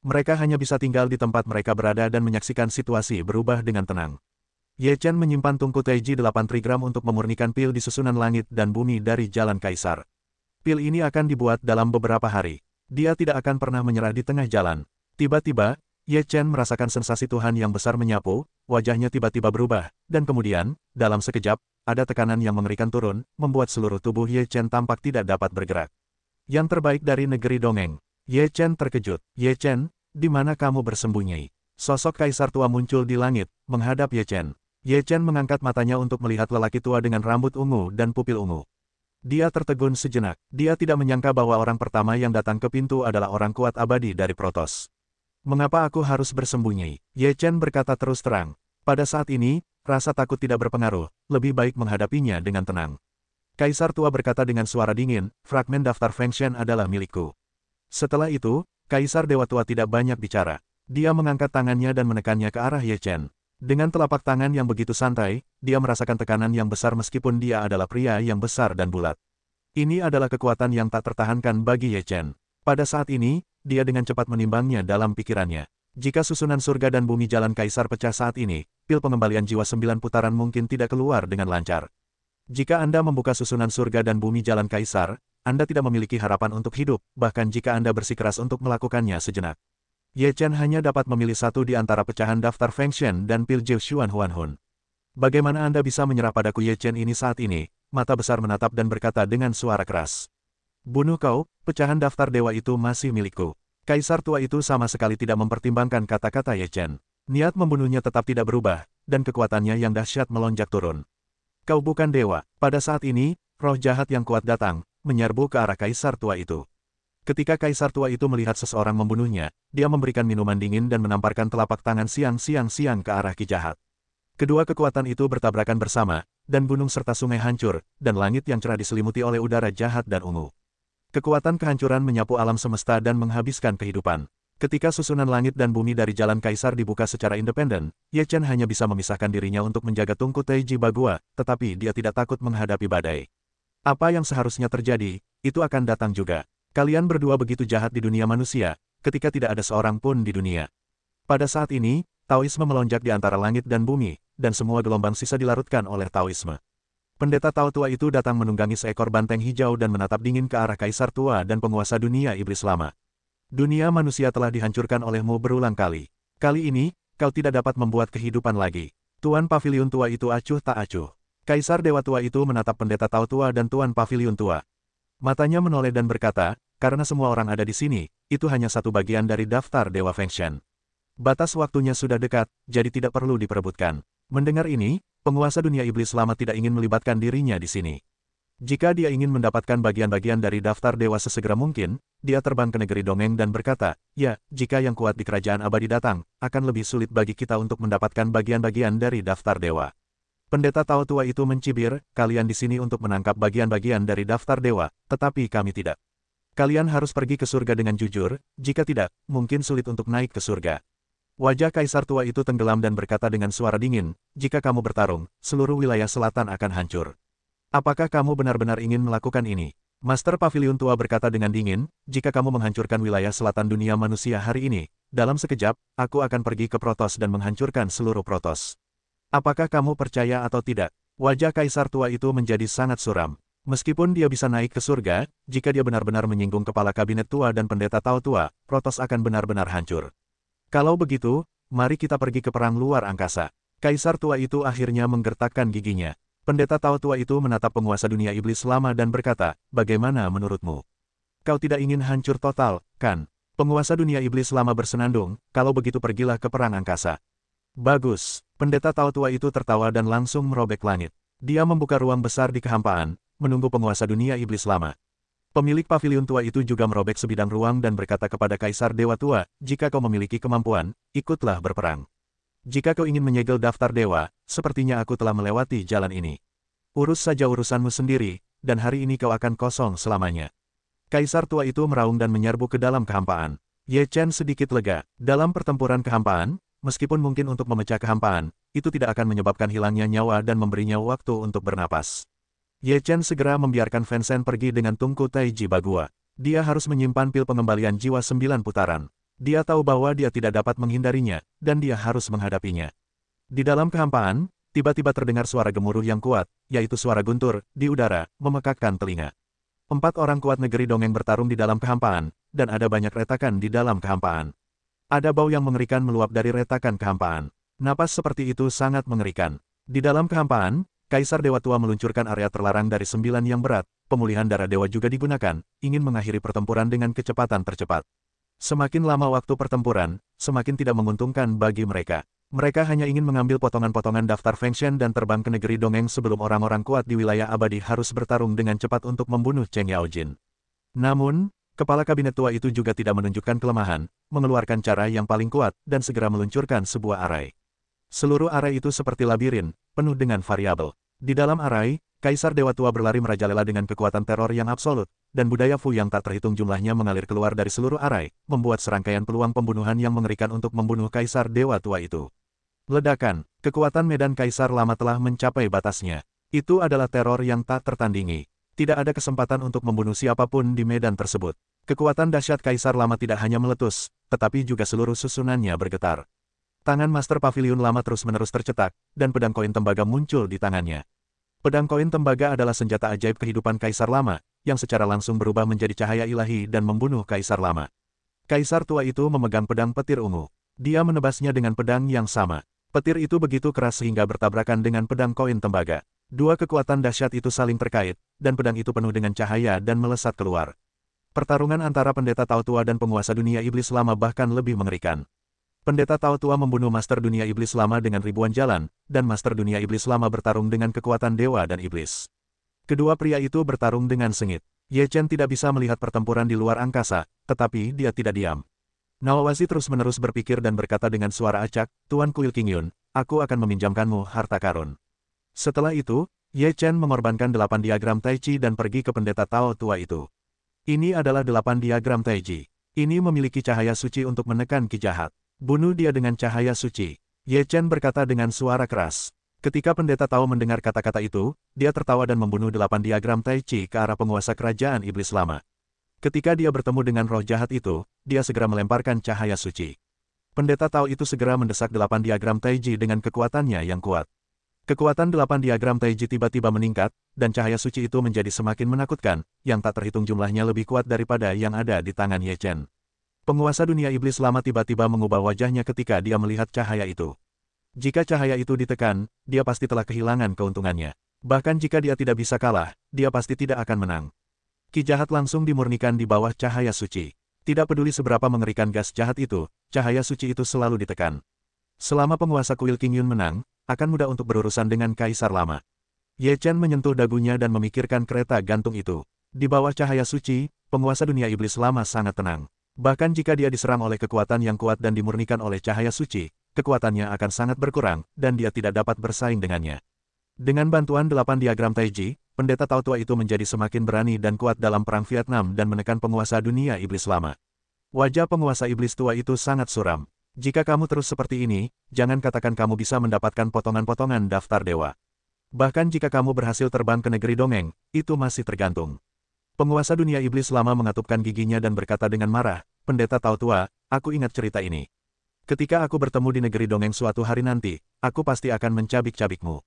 Mereka hanya bisa tinggal di tempat mereka berada dan menyaksikan situasi berubah dengan tenang. Ye Chen menyimpan tungku Taiji 8 trigram untuk memurnikan pil di susunan langit dan bumi dari jalan kaisar. Pil ini akan dibuat dalam beberapa hari. Dia tidak akan pernah menyerah di tengah jalan. Tiba-tiba, Ye Chen merasakan sensasi Tuhan yang besar menyapu, wajahnya tiba-tiba berubah, dan kemudian, dalam sekejap, ada tekanan yang mengerikan turun, membuat seluruh tubuh Ye Chen tampak tidak dapat bergerak. Yang terbaik dari negeri dongeng. Ye Chen terkejut. Ye Chen, di mana kamu bersembunyi? Sosok kaisar tua muncul di langit, menghadap Ye Chen. Ye Chen mengangkat matanya untuk melihat lelaki tua dengan rambut ungu dan pupil ungu. Dia tertegun sejenak. Dia tidak menyangka bahwa orang pertama yang datang ke pintu adalah orang kuat abadi dari Protos. Mengapa aku harus bersembunyi? Ye Chen berkata terus terang. Pada saat ini, rasa takut tidak berpengaruh, lebih baik menghadapinya dengan tenang. Kaisar tua berkata dengan suara dingin, fragmen daftar Feng Shen adalah milikku. Setelah itu, Kaisar Dewa Tua tidak banyak bicara. Dia mengangkat tangannya dan menekannya ke arah Ye Chen. Dengan telapak tangan yang begitu santai, dia merasakan tekanan yang besar meskipun dia adalah pria yang besar dan bulat. Ini adalah kekuatan yang tak tertahankan bagi Ye Chen. Pada saat ini, dia dengan cepat menimbangnya dalam pikirannya. Jika susunan surga dan bumi jalan kaisar pecah saat ini, pil pengembalian jiwa 9 putaran mungkin tidak keluar dengan lancar. Jika Anda membuka susunan surga dan bumi jalan kaisar, Anda tidak memiliki harapan untuk hidup, bahkan jika Anda bersikeras untuk melakukannya sejenak. Ye Chen hanya dapat memilih satu di antara pecahan daftar Feng Shen dan pil Jiu Xuan Huan Hun. Bagaimana Anda bisa menyerah padaku Ye Chen ini saat ini? Mata besar menatap dan berkata dengan suara keras. Bunuh kau, pecahan daftar dewa itu masih milikku. Kaisar tua itu sama sekali tidak mempertimbangkan kata-kata Ye Chen. Niat membunuhnya tetap tidak berubah, dan kekuatannya yang dahsyat melonjak turun. Kau bukan dewa. Pada saat ini, roh jahat yang kuat datang, menyerbu ke arah kaisar tua itu. Ketika kaisar tua itu melihat seseorang membunuhnya, dia memberikan minuman dingin dan menamparkan telapak tangan siang-siang ke arah Ki jahat. Kedua kekuatan itu bertabrakan bersama, dan gunung serta sungai hancur, dan langit yang cerah diselimuti oleh udara jahat dan ungu. Kekuatan kehancuran menyapu alam semesta dan menghabiskan kehidupan. Ketika susunan langit dan bumi dari jalan kaisar dibuka secara independen, Ye Chen hanya bisa memisahkan dirinya untuk menjaga tungku Taiji Bagua, tetapi dia tidak takut menghadapi badai. Apa yang seharusnya terjadi, itu akan datang juga. Kalian berdua begitu jahat di dunia manusia, ketika tidak ada seorang pun di dunia. Pada saat ini, Taoisme melonjak di antara langit dan bumi, dan semua gelombang sisa dilarutkan oleh Taoisme. Pendeta Tao tua itu datang menunggangi seekor banteng hijau dan menatap dingin ke arah kaisar tua dan penguasa dunia iblis lama. Dunia manusia telah dihancurkan olehmu berulang kali. Kali ini, kau tidak dapat membuat kehidupan lagi. Tuan Paviliun tua itu acuh tak acuh. Kaisar Dewa Tua itu menatap pendeta Tao tua dan Tuan Paviliun tua. Matanya menoleh dan berkata, karena semua orang ada di sini, itu hanya satu bagian dari daftar Dewa Feng Shen. Batas waktunya sudah dekat, jadi tidak perlu diperebutkan. Mendengar ini, penguasa dunia iblis lama tidak ingin melibatkan dirinya di sini. Jika dia ingin mendapatkan bagian-bagian dari daftar dewa sesegera mungkin, dia terbang ke negeri dongeng dan berkata, ya, jika yang kuat di kerajaan abadi datang, akan lebih sulit bagi kita untuk mendapatkan bagian-bagian dari daftar dewa. Pendeta Tao tua itu mencibir, kalian di sini untuk menangkap bagian-bagian dari daftar dewa, tetapi kami tidak. Kalian harus pergi ke surga dengan jujur, jika tidak, mungkin sulit untuk naik ke surga. Wajah kaisar tua itu tenggelam dan berkata dengan suara dingin, jika kamu bertarung, seluruh wilayah selatan akan hancur. Apakah kamu benar-benar ingin melakukan ini? Master Pavilion Tua berkata dengan dingin, jika kamu menghancurkan wilayah selatan dunia manusia hari ini, dalam sekejap, aku akan pergi ke Protoss dan menghancurkan seluruh Protoss. Apakah kamu percaya atau tidak? Wajah Kaisar Tua itu menjadi sangat suram. Meskipun dia bisa naik ke surga, jika dia benar-benar menyinggung kepala kabinet tua dan pendeta Tao Tua, Protoss akan benar-benar hancur. Kalau begitu, mari kita pergi ke perang luar angkasa. Kaisar Tua itu akhirnya menggertakkan giginya. Pendeta Tao Tua itu menatap penguasa dunia iblis lama dan berkata, bagaimana menurutmu? Kau tidak ingin hancur total, kan? Penguasa dunia iblis lama bersenandung, kalau begitu pergilah ke perang angkasa. Bagus, pendeta Tao Tua itu tertawa dan langsung merobek langit. Dia membuka ruang besar di kehampaan, menunggu penguasa dunia iblis lama. Pemilik pavilion tua itu juga merobek sebidang ruang dan berkata kepada Kaisar Dewa Tua, jika kau memiliki kemampuan, ikutlah berperang. Jika kau ingin menyegel daftar dewa, sepertinya aku telah melewati jalan ini. Urus saja urusanmu sendiri, dan hari ini kau akan kosong selamanya. Kaisar tua itu meraung dan menyerbu ke dalam kehampaan. Ye Chen sedikit lega. Dalam pertempuran kehampaan, meskipun mungkin untuk memecah kehampaan, itu tidak akan menyebabkan hilangnya nyawa dan memberinya waktu untuk bernapas. Ye Chen segera membiarkan Fan Shen pergi dengan tungku Taiji Bagua. Dia harus menyimpan pil pengembalian jiwa 9 putaran. Dia tahu bahwa dia tidak dapat menghindarinya, dan dia harus menghadapinya. Di dalam kehampaan, tiba-tiba terdengar suara gemuruh yang kuat, yaitu suara guntur, di udara, memekakkan telinga. 4 orang kuat negeri dongeng bertarung di dalam kehampaan, dan ada banyak retakan di dalam kehampaan. Ada bau yang mengerikan meluap dari retakan kehampaan. Napas seperti itu sangat mengerikan. Di dalam kehampaan, Kaisar Dewa Tua meluncurkan area terlarang dari 9 yang berat, pemulihan darah dewa juga digunakan, ingin mengakhiri pertempuran dengan kecepatan tercepat. Semakin lama waktu pertempuran, semakin tidak menguntungkan bagi mereka. Mereka hanya ingin mengambil potongan-potongan daftar Feng Shen dan terbang ke negeri dongeng sebelum orang-orang kuat di wilayah abadi harus bertarung dengan cepat untuk membunuh Cheng Yaojin. Namun, kepala kabinet tua itu juga tidak menunjukkan kelemahan, mengeluarkan cara yang paling kuat, dan segera meluncurkan sebuah arai. Seluruh arai itu seperti labirin, penuh dengan variabel. Di dalam arai, Kaisar Dewa Tua berlari merajalela dengan kekuatan teror yang absolut, dan budaya Fu yang tak terhitung jumlahnya mengalir keluar dari seluruh arai, membuat serangkaian peluang pembunuhan yang mengerikan untuk membunuh Kaisar Dewa Tua itu. Ledakan, kekuatan medan Kaisar Lama telah mencapai batasnya. Itu adalah teror yang tak tertandingi. Tidak ada kesempatan untuk membunuh siapapun di medan tersebut. Kekuatan dahsyat Kaisar Lama tidak hanya meletus, tetapi juga seluruh susunannya bergetar. Tangan Master Pavilion Lama terus-menerus tercetak, dan pedang koin tembaga muncul di tangannya. Pedang koin tembaga adalah senjata ajaib kehidupan Kaisar Lama, yang secara langsung berubah menjadi cahaya ilahi dan membunuh Kaisar Lama. Kaisar tua itu memegang pedang petir ungu. Dia menebasnya dengan pedang yang sama. Petir itu begitu keras sehingga bertabrakan dengan pedang koin tembaga. Dua kekuatan dahsyat itu saling terkait, dan pedang itu penuh dengan cahaya dan melesat keluar. Pertarungan antara pendeta Tao Tua dan penguasa dunia iblis lama bahkan lebih mengerikan. Pendeta Tao Tua membunuh Master Dunia Iblis Lama dengan ribuan jalan, dan Master Dunia Iblis Lama bertarung dengan kekuatan dewa dan iblis. Kedua pria itu bertarung dengan sengit. Ye Chen tidak bisa melihat pertempuran di luar angkasa, tetapi dia tidak diam. Nawawazi terus-menerus berpikir dan berkata dengan suara acak, Tuan Kuil King Yun, aku akan meminjamkanmu harta karun. Setelah itu, Ye Chen mengorbankan 8 diagram Taiji dan pergi ke pendeta Tao Tua itu. Ini adalah 8 diagram Taiji. Ini memiliki cahaya suci untuk menekan ki jahat. Bunuh dia dengan cahaya suci. Ye Chen berkata dengan suara keras. Ketika pendeta Tao mendengar kata-kata itu, dia tertawa dan membunuh 8 diagram Tai Chi ke arah penguasa kerajaan iblis lama. Ketika dia bertemu dengan roh jahat itu, dia segera melemparkan cahaya suci. Pendeta Tao itu segera mendesak 8 diagram Taiji dengan kekuatannya yang kuat. Kekuatan 8 diagram Taiji tiba-tiba meningkat, dan cahaya suci itu menjadi semakin menakutkan, yang tak terhitung jumlahnya lebih kuat daripada yang ada di tangan Ye Chen. Penguasa dunia iblis lama tiba-tiba mengubah wajahnya ketika dia melihat cahaya itu. Jika cahaya itu ditekan, dia pasti telah kehilangan keuntungannya. Bahkan jika dia tidak bisa kalah, dia pasti tidak akan menang. Ki jahat langsung dimurnikan di bawah cahaya suci. Tidak peduli seberapa mengerikan gas jahat itu, cahaya suci itu selalu ditekan. Selama penguasa kuil King Yun menang, akan mudah untuk berurusan dengan Kaisar Lama. Ye Chen menyentuh dagunya dan memikirkan kereta gantung itu. Di bawah cahaya suci, penguasa dunia iblis lama sangat tenang. Bahkan jika dia diserang oleh kekuatan yang kuat dan dimurnikan oleh cahaya suci, kekuatannya akan sangat berkurang, dan dia tidak dapat bersaing dengannya. Dengan bantuan 8 diagram Taiji, pendeta Tao Tua itu menjadi semakin berani dan kuat dalam Perang Vietnam dan menekan penguasa dunia iblis lama. Wajah penguasa iblis tua itu sangat suram. Jika kamu terus seperti ini, jangan katakan kamu bisa mendapatkan potongan-potongan daftar dewa. Bahkan jika kamu berhasil terbang ke negeri dongeng, itu masih tergantung. Penguasa dunia iblis lama mengatupkan giginya dan berkata dengan marah, "Pendeta Tao Tua, aku ingat cerita ini. Ketika aku bertemu di negeri dongeng suatu hari nanti, aku pasti akan mencabik-cabikmu."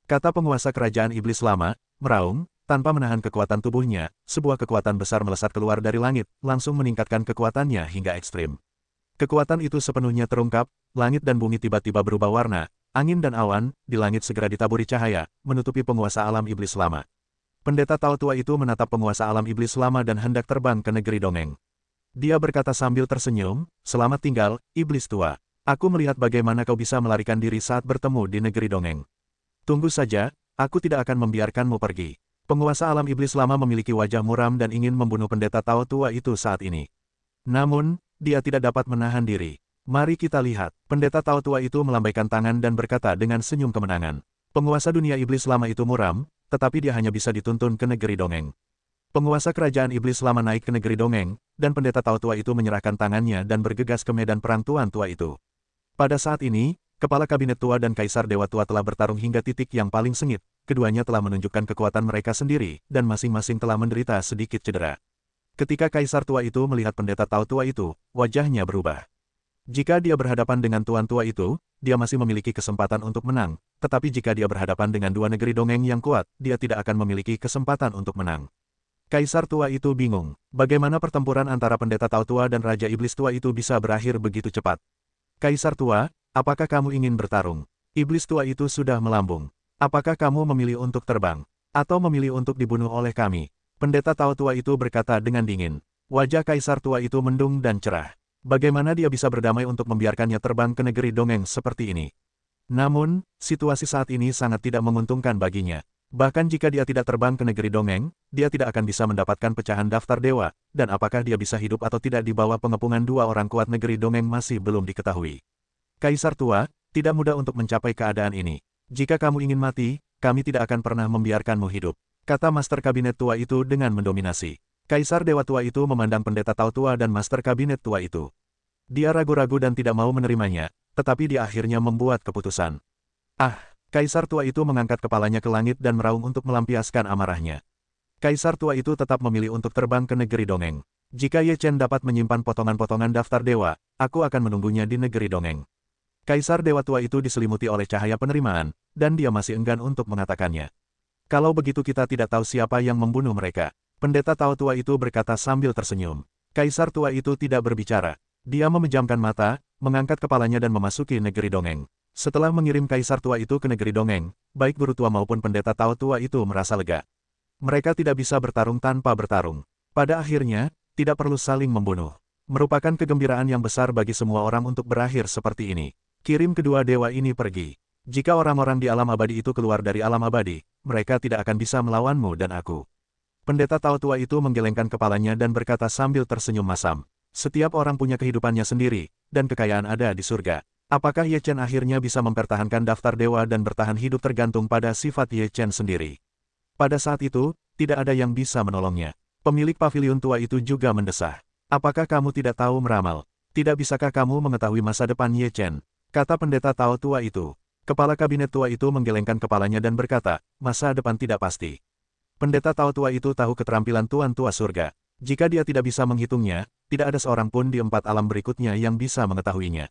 Kata penguasa kerajaan iblis lama, meraung, tanpa menahan kekuatan tubuhnya, sebuah kekuatan besar melesat keluar dari langit, langsung meningkatkan kekuatannya hingga ekstrim. Kekuatan itu sepenuhnya terungkap, langit dan bumi tiba-tiba berubah warna, angin dan awan, di langit segera ditaburi cahaya, menutupi penguasa alam iblis lama. Pendeta Tao Tua itu menatap penguasa alam iblis lama dan hendak terbang ke negeri dongeng. Dia berkata sambil tersenyum, "Selamat tinggal, iblis tua. Aku melihat bagaimana kau bisa melarikan diri saat bertemu di negeri dongeng. Tunggu saja, aku tidak akan membiarkanmu pergi." Penguasa alam iblis lama memiliki wajah muram dan ingin membunuh pendeta Tao Tua itu saat ini. Namun, dia tidak dapat menahan diri. Mari kita lihat. Pendeta Tao Tua itu melambaikan tangan dan berkata dengan senyum kemenangan. Penguasa dunia iblis lama itu muram, tetapi dia hanya bisa dituntun ke negeri dongeng. Penguasa kerajaan iblis lama naik ke negeri dongeng, dan pendeta Tao Tua itu menyerahkan tangannya dan bergegas ke medan perang tuan tua itu. Pada saat ini, kepala kabinet tua dan kaisar dewa tua telah bertarung hingga titik yang paling sengit, keduanya telah menunjukkan kekuatan mereka sendiri, dan masing-masing telah menderita sedikit cedera. Ketika kaisar tua itu melihat pendeta Tao Tua itu, wajahnya berubah. Jika dia berhadapan dengan tuan tua itu, dia masih memiliki kesempatan untuk menang, tetapi jika dia berhadapan dengan dua negeri dongeng yang kuat, dia tidak akan memiliki kesempatan untuk menang. Kaisar tua itu bingung, bagaimana pertempuran antara pendeta Tao Tua dan Raja Iblis tua itu bisa berakhir begitu cepat. "Kaisar tua, apakah kamu ingin bertarung?" Iblis tua itu sudah melambung. "Apakah kamu memilih untuk terbang? Atau memilih untuk dibunuh oleh kami?" Pendeta Tao Tua itu berkata dengan dingin. Wajah kaisar tua itu mendung dan cerah. Bagaimana dia bisa berdamai untuk membiarkannya terbang ke negeri dongeng seperti ini? Namun, situasi saat ini sangat tidak menguntungkan baginya. Bahkan jika dia tidak terbang ke negeri dongeng, dia tidak akan bisa mendapatkan pecahan daftar dewa, dan apakah dia bisa hidup atau tidak di bawah pengepungan dua orang kuat negeri dongeng masih belum diketahui. "Kaisar tua, tidak mudah untuk mencapai keadaan ini. Jika kamu ingin mati, kami tidak akan pernah membiarkanmu hidup," kata Master Kabinet tua itu dengan mendominasi. Kaisar Dewa Tua itu memandang pendeta Tao Tua dan Master Kabinet tua itu. Dia ragu-ragu dan tidak mau menerimanya, tetapi dia akhirnya membuat keputusan. "Ah!" Kaisar tua itu mengangkat kepalanya ke langit dan meraung untuk melampiaskan amarahnya. Kaisar tua itu tetap memilih untuk terbang ke negeri dongeng. "Jika Ye Chen dapat menyimpan potongan-potongan daftar dewa, aku akan menunggunya di negeri dongeng." Kaisar Dewa Tua itu diselimuti oleh cahaya penerimaan, dan dia masih enggan untuk mengatakannya. "Kalau begitu kita tidak tahu siapa yang membunuh mereka." Pendeta Tao Tua itu berkata sambil tersenyum. Kaisar tua itu tidak berbicara. Dia memejamkan mata, mengangkat kepalanya dan memasuki negeri dongeng. Setelah mengirim kaisar tua itu ke negeri dongeng, baik guru tua maupun pendeta Tao Tua itu merasa lega. Mereka tidak bisa bertarung tanpa bertarung. Pada akhirnya, tidak perlu saling membunuh. Merupakan kegembiraan yang besar bagi semua orang untuk berakhir seperti ini. Kirim kedua dewa ini pergi. Jika orang-orang di alam abadi itu keluar dari alam abadi, mereka tidak akan bisa melawanmu dan aku. Pendeta Tao Tua itu menggelengkan kepalanya dan berkata sambil tersenyum masam. "Setiap orang punya kehidupannya sendiri, dan kekayaan ada di surga. Apakah Ye Chen akhirnya bisa mempertahankan daftar dewa dan bertahan hidup tergantung pada sifat Ye Chen sendiri?" Pada saat itu, tidak ada yang bisa menolongnya. Pemilik pavilion tua itu juga mendesah. "Apakah kamu tidak tahu meramal? Tidak bisakah kamu mengetahui masa depan Ye Chen?" kata pendeta Tao Tua itu. Kepala kabinet tua itu menggelengkan kepalanya dan berkata, "Masa depan tidak pasti." Pendeta Tao Tua itu tahu keterampilan Tuan Tua Surga. Jika dia tidak bisa menghitungnya, tidak ada seorang pun di 4 alam berikutnya yang bisa mengetahuinya.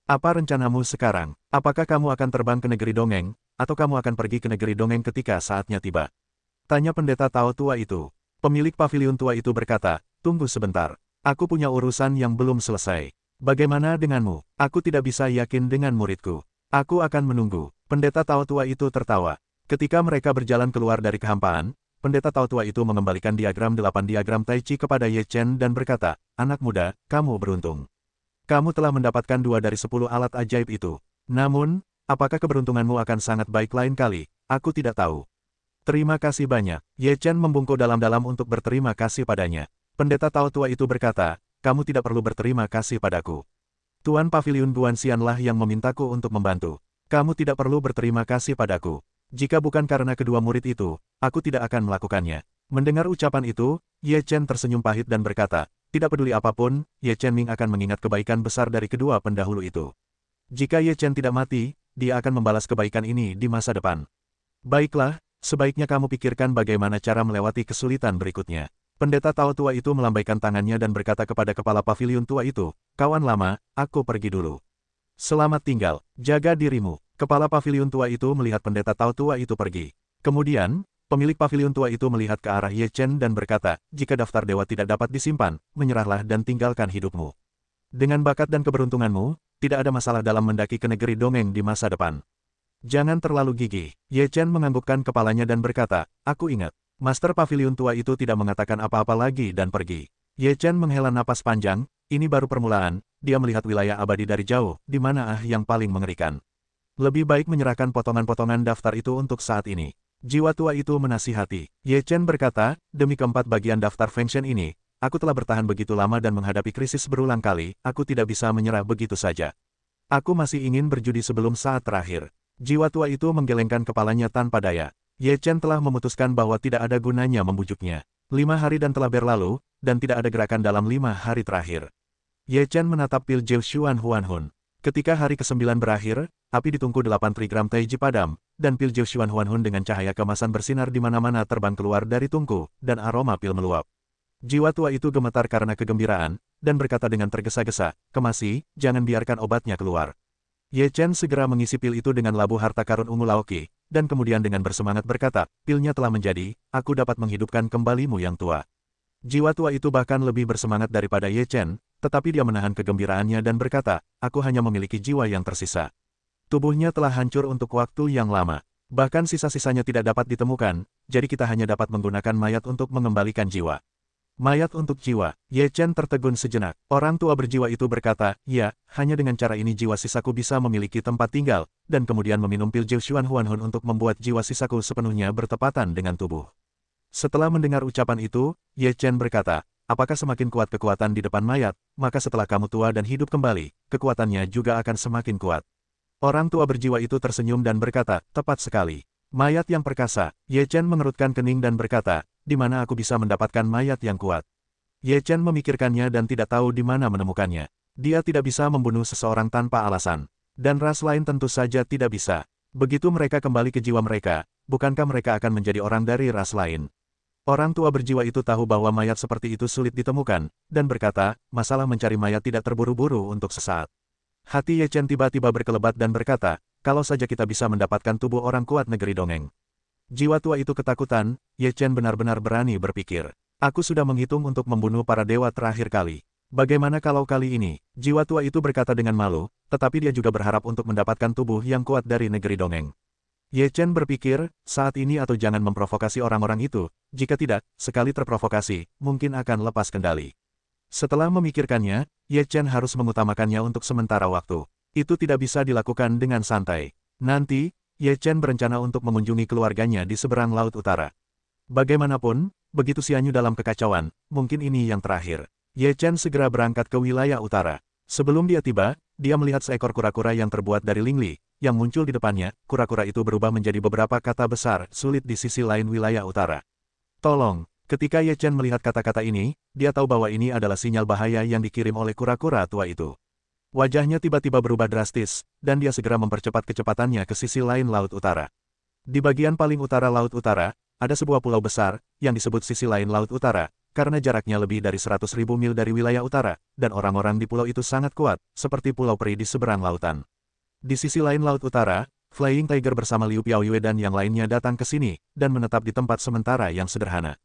"Apa rencanamu sekarang? Apakah kamu akan terbang ke negeri dongeng, atau kamu akan pergi ke negeri dongeng ketika saatnya tiba?" tanya pendeta Tao Tua itu. Pemilik pavilion tua itu berkata, "Tunggu sebentar. Aku punya urusan yang belum selesai. Bagaimana denganmu? Aku tidak bisa yakin dengan muridku. Aku akan menunggu." Pendeta Tao Tua itu tertawa. Ketika mereka berjalan keluar dari kehampaan, pendeta Tao Tua itu mengembalikan diagram 8 diagram Tai Chi kepada Ye Chen dan berkata, "Anak muda, kamu beruntung. Kamu telah mendapatkan 2 dari 10 alat ajaib itu. Namun, apakah keberuntunganmu akan sangat baik lain kali? Aku tidak tahu." "Terima kasih banyak." Ye Chen membungkuk dalam-dalam untuk berterima kasih padanya. Pendeta Tao Tua itu berkata, "Kamu tidak perlu berterima kasih padaku. Tuan Pavilion Guan Xianlah yang memintaku untuk membantu. Kamu tidak perlu berterima kasih padaku. Jika bukan karena kedua murid itu, aku tidak akan melakukannya." Mendengar ucapan itu, Ye Chen tersenyum pahit dan berkata, tidak peduli apapun, Ye Chen Ming akan mengingat kebaikan besar dari kedua pendahulu itu. Jika Ye Chen tidak mati, dia akan membalas kebaikan ini di masa depan. "Baiklah, sebaiknya kamu pikirkan bagaimana cara melewati kesulitan berikutnya." Pendeta Tao tua itu melambaikan tangannya dan berkata kepada kepala paviliun tua itu, "Kawan lama, aku pergi dulu. Selamat tinggal, jaga dirimu." Kepala paviliun tua itu melihat pendeta Tao tua itu pergi. Kemudian, pemilik paviliun tua itu melihat ke arah Ye Chen dan berkata, "Jika daftar dewa tidak dapat disimpan, menyerahlah dan tinggalkan hidupmu. Dengan bakat dan keberuntunganmu, tidak ada masalah dalam mendaki ke negeri dongeng di masa depan. Jangan terlalu gigih." Ye Chen menganggukkan kepalanya dan berkata, "Aku ingat." Master paviliun tua itu tidak mengatakan apa-apa lagi dan pergi. Ye Chen menghela napas panjang, ini baru permulaan, dia melihat wilayah abadi dari jauh, di mana yang paling mengerikan. Lebih baik menyerahkan potongan-potongan daftar itu untuk saat ini. Jiwa tua itu menasihati. Ye Chen berkata, "Demi keempat bagian daftar Fengshen ini, aku telah bertahan begitu lama dan menghadapi krisis berulang kali, aku tidak bisa menyerah begitu saja. Aku masih ingin berjudi sebelum saat terakhir." Jiwa tua itu menggelengkan kepalanya tanpa daya. Ye Chen telah memutuskan bahwa tidak ada gunanya membujuknya. 5 hari dan telah berlalu, dan tidak ada gerakan dalam 5 hari terakhir. Ye Chen menatap Pil Jiu Xuan Huan Hun. Ketika hari ke-9 berakhir, api di tungku 8 trigram Taiji padam, dan Pil Jiu Xuan Huan Hun dengan cahaya kemasan bersinar di mana-mana terbang keluar dari tungku, dan aroma pil meluap. Jiwa tua itu gemetar karena kegembiraan, dan berkata dengan tergesa-gesa, "Kemasi, jangan biarkan obatnya keluar." Ye Chen segera mengisi pil itu dengan labu harta karun ungu Laoki, dan kemudian dengan bersemangat berkata, "Pilnya telah menjadi, aku dapat menghidupkan kembalimu yang tua." Jiwa tua itu bahkan lebih bersemangat daripada Ye Chen, tetapi dia menahan kegembiraannya dan berkata, "Aku hanya memiliki jiwa yang tersisa." Tubuhnya telah hancur untuk waktu yang lama. Bahkan sisa-sisanya tidak dapat ditemukan, jadi kita hanya dapat menggunakan mayat untuk mengembalikan jiwa. Mayat untuk jiwa. Ye Chen tertegun sejenak. Orang tua berjiwa itu berkata, "Ya, hanya dengan cara ini jiwa sisaku bisa memiliki tempat tinggal," dan kemudian meminum pil Jiu Xuan Huan Hun untuk membuat jiwa sisaku sepenuhnya bertepatan dengan tubuh. Setelah mendengar ucapan itu, Ye Chen berkata, "Apakah semakin kuat kekuatan di depan mayat, maka setelah kamu tua dan hidup kembali, kekuatannya juga akan semakin kuat." Orang tua berjiwa itu tersenyum dan berkata, "Tepat sekali. Mayat yang perkasa." Ye Chen mengerutkan kening dan berkata, "Di mana aku bisa mendapatkan mayat yang kuat?" Ye Chen memikirkannya dan tidak tahu di mana menemukannya. Dia tidak bisa membunuh seseorang tanpa alasan. Dan ras lain tentu saja tidak bisa. Begitu mereka kembali ke jiwa mereka, bukankah mereka akan menjadi orang dari ras lain? Orang tua berjiwa itu tahu bahwa mayat seperti itu sulit ditemukan, dan berkata, masalah mencari mayat tidak terburu-buru untuk sesaat. Hati Ye Chen tiba-tiba berkelebat dan berkata, kalau saja kita bisa mendapatkan tubuh orang kuat negeri dongeng. Jiwa tua itu ketakutan, Ye Chen benar-benar berani berpikir. Aku sudah menghitung untuk membunuh para dewa terakhir kali. Bagaimana kalau kali ini? Jiwa tua itu berkata dengan malu, tetapi dia juga berharap untuk mendapatkan tubuh yang kuat dari negeri dongeng. Ye Chen berpikir, saat ini atau jangan memprovokasi orang-orang itu, jika tidak, sekali terprovokasi, mungkin akan lepas kendali. Setelah memikirkannya, Ye Chen harus mengutamakannya untuk sementara waktu. Itu tidak bisa dilakukan dengan santai. Nanti, Ye Chen berencana untuk mengunjungi keluarganya di seberang Laut Utara. Bagaimanapun, begitu Xianyu dalam kekacauan, mungkin ini yang terakhir. Ye Chen segera berangkat ke wilayah utara. Sebelum dia tiba, dia melihat seekor kura-kura yang terbuat dari lingli, yang muncul di depannya. Kura-kura itu berubah menjadi beberapa kata besar, sulit di sisi lain wilayah utara. Tolong. Ketika Ye Chen melihat kata-kata ini, dia tahu bahwa ini adalah sinyal bahaya yang dikirim oleh kura-kura tua itu. Wajahnya tiba-tiba berubah drastis, dan dia segera mempercepat kecepatannya ke sisi lain Laut Utara. Di bagian paling utara Laut Utara, ada sebuah pulau besar, yang disebut sisi lain Laut Utara, karena jaraknya lebih dari 100.000 mil dari wilayah utara, dan orang-orang di pulau itu sangat kuat, seperti pulau peri di seberang lautan. Di sisi lain Laut Utara, Flying Tiger bersama Liu Piaoyue dan yang lainnya datang ke sini, dan menetap di tempat sementara yang sederhana.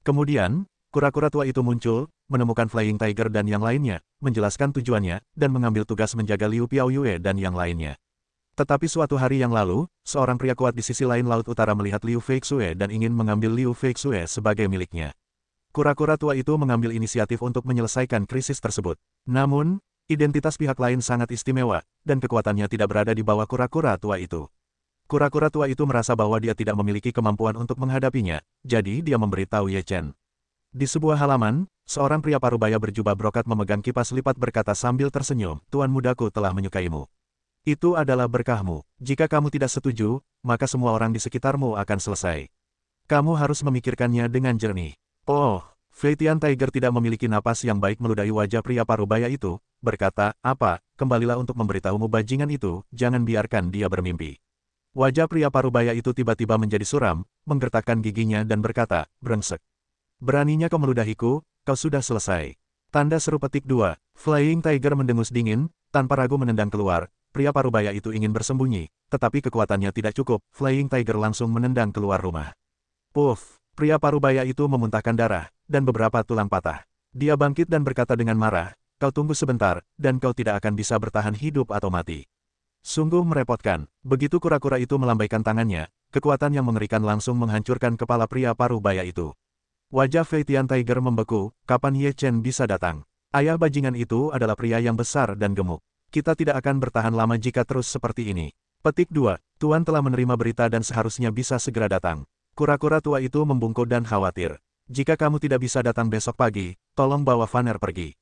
Kemudian, kura-kura tua itu muncul, menemukan Flying Tiger dan yang lainnya, menjelaskan tujuannya, dan mengambil tugas menjaga Liu Piaoyue dan yang lainnya. Tetapi suatu hari yang lalu, seorang pria kuat di sisi lain Laut Utara melihat Liu Feixue dan ingin mengambil Liu Feixue sebagai miliknya. Kura-kura tua itu mengambil inisiatif untuk menyelesaikan krisis tersebut. Namun, identitas pihak lain sangat istimewa, dan kekuatannya tidak berada di bawah kura-kura tua itu. Kura-kura tua itu merasa bahwa dia tidak memiliki kemampuan untuk menghadapinya, jadi dia memberitahu Ye Chen. Di sebuah halaman, seorang pria parubaya berjubah brokat memegang kipas lipat berkata sambil tersenyum, "Tuan mudaku telah menyukaimu. Itu adalah berkahmu. Jika kamu tidak setuju, maka semua orang di sekitarmu akan selesai. Kamu harus memikirkannya dengan jernih." Oh, Feitian Tiger tidak memiliki napas yang baik meludahi wajah pria parubaya itu, berkata, "Apa, kembalilah untuk memberitahumu bajingan itu, jangan biarkan dia bermimpi." Wajah pria parubaya itu tiba-tiba menjadi suram, menggertakkan giginya dan berkata, "Brengsek. Beraninya kau meludahiku, kau sudah selesai. Tanda seru petik 2. Flying Tiger mendengus dingin, tanpa ragu menendang keluar. Pria parubaya itu ingin bersembunyi, tetapi kekuatannya tidak cukup. Flying Tiger langsung menendang keluar rumah. Puff! Pria parubaya itu memuntahkan darah, dan beberapa tulang patah. Dia bangkit dan berkata dengan marah, kau tunggu sebentar, dan kau tidak akan bisa bertahan hidup atau mati. Sungguh merepotkan. Begitu kura-kura itu melambaikan tangannya, kekuatan yang mengerikan langsung menghancurkan kepala pria parubaya itu. Wajah Feitian Tiger membeku, kapan Ye Chen bisa datang? Ayah bajingan itu adalah pria yang besar dan gemuk. Kita tidak akan bertahan lama jika terus seperti ini. Petik 2. Tuan telah menerima berita dan seharusnya bisa segera datang. Kura-kura tua itu membungkuk dan khawatir. Jika kamu tidak bisa datang besok pagi, tolong bawa Vaner pergi.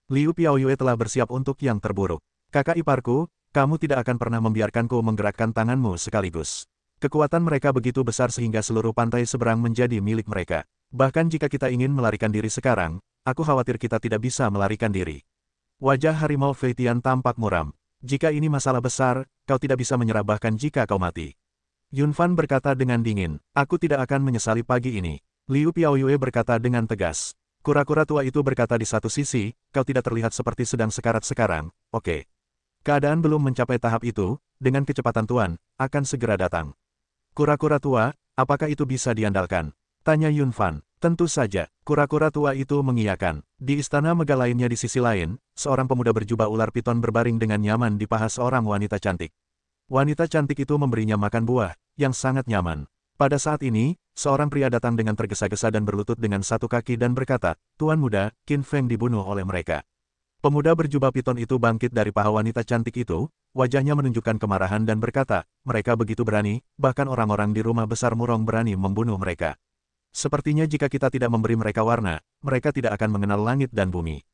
Liu Piaoyue telah bersiap untuk yang terburuk. Kakak iparku, kamu tidak akan pernah membiarkanku menggerakkan tanganmu sekaligus. Kekuatan mereka begitu besar sehingga seluruh pantai seberang menjadi milik mereka. Bahkan jika kita ingin melarikan diri sekarang, aku khawatir kita tidak bisa melarikan diri. Wajah harimau Feitian tampak muram. Jika ini masalah besar, kau tidak bisa menyerah bahkan jika kau mati. Yun Fan berkata dengan dingin, aku tidak akan menyesali pagi ini. Liu Piaoyue berkata dengan tegas. Kura-kura tua itu berkata di satu sisi, kau tidak terlihat seperti sedang sekarat sekarang, oke. Keadaan belum mencapai tahap itu, dengan kecepatan Tuan, akan segera datang. Kura-kura tua, apakah itu bisa diandalkan? Tanya Yun Fan. Tentu saja, kura-kura tua itu mengiyakan. Di istana megah lainnya di sisi lain, seorang pemuda berjubah ular piton berbaring dengan nyaman di paha seorang wanita cantik. Wanita cantik itu memberinya makan buah, yang sangat nyaman. Pada saat ini, seorang pria datang dengan tergesa-gesa dan berlutut dengan satu kaki dan berkata, Tuan muda, Qin Feng dibunuh oleh mereka. Pemuda berjubah piton itu bangkit dari paha wanita cantik itu, wajahnya menunjukkan kemarahan dan berkata, mereka begitu berani, bahkan orang-orang di rumah besar Murong berani membunuh mereka. Sepertinya jika kita tidak memberi mereka warna, mereka tidak akan mengenal langit dan bumi.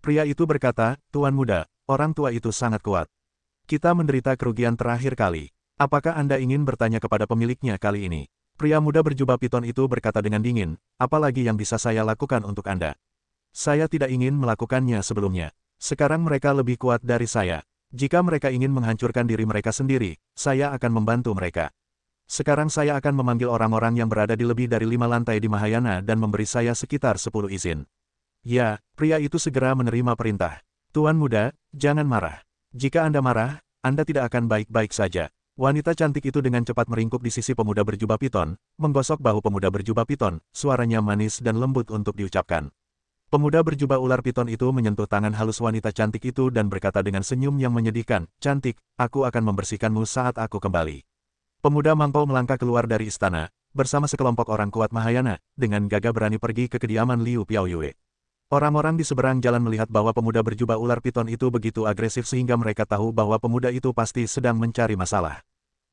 Pria itu berkata, Tuan muda, orang tua itu sangat kuat. Kita menderita kerugian terakhir kali. Apakah Anda ingin bertanya kepada pemiliknya kali ini? Pria muda berjubah piton itu berkata dengan dingin, apalagi yang bisa saya lakukan untuk Anda? Saya tidak ingin melakukannya sebelumnya. Sekarang mereka lebih kuat dari saya. Jika mereka ingin menghancurkan diri mereka sendiri, saya akan membantu mereka. Sekarang saya akan memanggil orang-orang yang berada di lebih dari 5 lantai di Mahayana dan memberi saya sekitar 10 izin. Ya, pria itu segera menerima perintah. Tuan muda, jangan marah. Jika Anda marah, Anda tidak akan baik-baik saja. Wanita cantik itu dengan cepat meringkuk di sisi pemuda berjubah piton, menggosok bahu pemuda berjubah piton, suaranya manis dan lembut untuk diucapkan. Pemuda berjubah ular piton itu menyentuh tangan halus wanita cantik itu dan berkata dengan senyum yang menyedihkan, cantik, aku akan membersihkanmu saat aku kembali. Pemuda mangkol melangkah keluar dari istana, bersama sekelompok orang kuat Mahayana, dengan gagah berani pergi ke kediaman Liu Piaoyue. Orang-orang di seberang jalan melihat bahwa pemuda berjubah ular piton itu begitu agresif sehingga mereka tahu bahwa pemuda itu pasti sedang mencari masalah.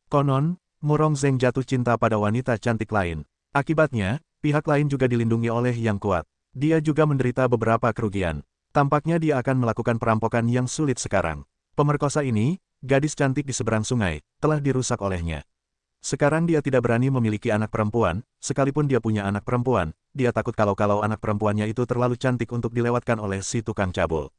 Konon, Murong Zeng jatuh cinta pada wanita cantik lain. Akibatnya, pihak lain juga dilindungi oleh yang kuat. Dia juga menderita beberapa kerugian. Tampaknya dia akan melakukan perampokan yang sulit sekarang. Pemerkosa ini, gadis cantik di seberang sungai, telah dirusak olehnya. Sekarang dia tidak berani memiliki anak perempuan, sekalipun dia punya anak perempuan, dia takut kalau anak perempuannya itu terlalu cantik untuk dilewatkan oleh si tukang cabul.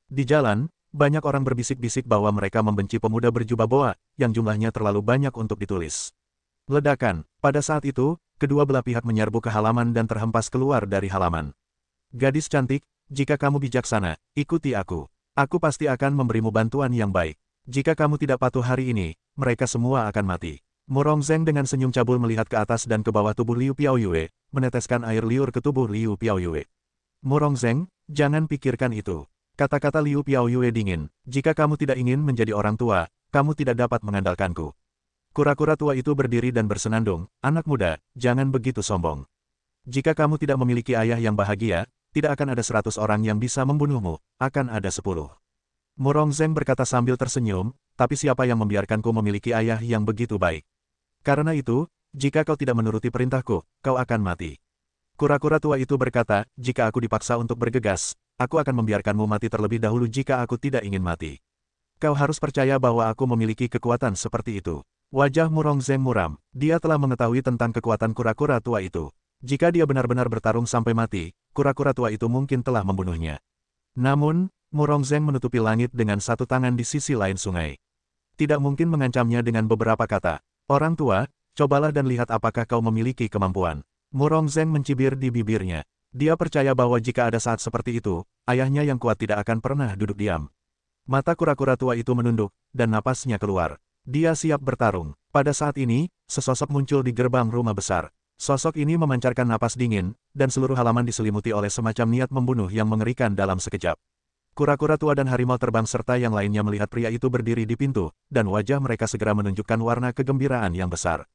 Di jalan, banyak orang berbisik-bisik bahwa mereka membenci pemuda berjubah boa, yang jumlahnya terlalu banyak untuk ditulis. Ledakan. Pada saat itu, kedua belah pihak menyerbu ke halaman dan terhempas keluar dari halaman. Gadis cantik, jika kamu bijaksana, ikuti aku. Aku pasti akan memberimu bantuan yang baik. Jika kamu tidak patuh hari ini, mereka semua akan mati. Murong Zeng dengan senyum cabul melihat ke atas dan ke bawah tubuh Liu Piaoyue, meneteskan air liur ke tubuh Liu Piaoyue. Murong Zeng, jangan pikirkan itu. Kata-kata Liu Piaoyue dingin, jika kamu tidak ingin menjadi orang tua, kamu tidak dapat mengandalkanku. Kura-kura tua itu berdiri dan bersenandung, anak muda, jangan begitu sombong. Jika kamu tidak memiliki ayah yang bahagia, tidak akan ada 100 orang yang bisa membunuhmu, akan ada 10. Murong Zeng berkata sambil tersenyum, tapi siapa yang membiarkanku memiliki ayah yang begitu baik? Karena itu, jika kau tidak menuruti perintahku, kau akan mati. Kura-kura tua itu berkata, jika aku dipaksa untuk bergegas, aku akan membiarkanmu mati terlebih dahulu jika aku tidak ingin mati. Kau harus percaya bahwa aku memiliki kekuatan seperti itu. Wajah Murong Zeng muram, dia telah mengetahui tentang kekuatan kura-kura tua itu. Jika dia benar-benar bertarung sampai mati, kura-kura tua itu mungkin telah membunuhnya. Namun, Murong Zeng menutupi langit dengan satu tangan di sisi lain sungai. Tidak mungkin mengancamnya dengan beberapa kata. Orang tua, cobalah dan lihat apakah kau memiliki kemampuan. Murong Zeng mencibir di bibirnya. Dia percaya bahwa jika ada saat seperti itu, ayahnya yang kuat tidak akan pernah duduk diam. Mata kura-kura tua itu menunduk, dan napasnya keluar. Dia siap bertarung. Pada saat ini, sesosok muncul di gerbang rumah besar. Sosok ini memancarkan napas dingin, dan seluruh halaman diselimuti oleh semacam niat membunuh yang mengerikan dalam sekejap. Kura-kura tua dan harimau terbang serta yang lainnya melihat pria itu berdiri di pintu, dan wajah mereka segera menunjukkan warna kegembiraan yang besar.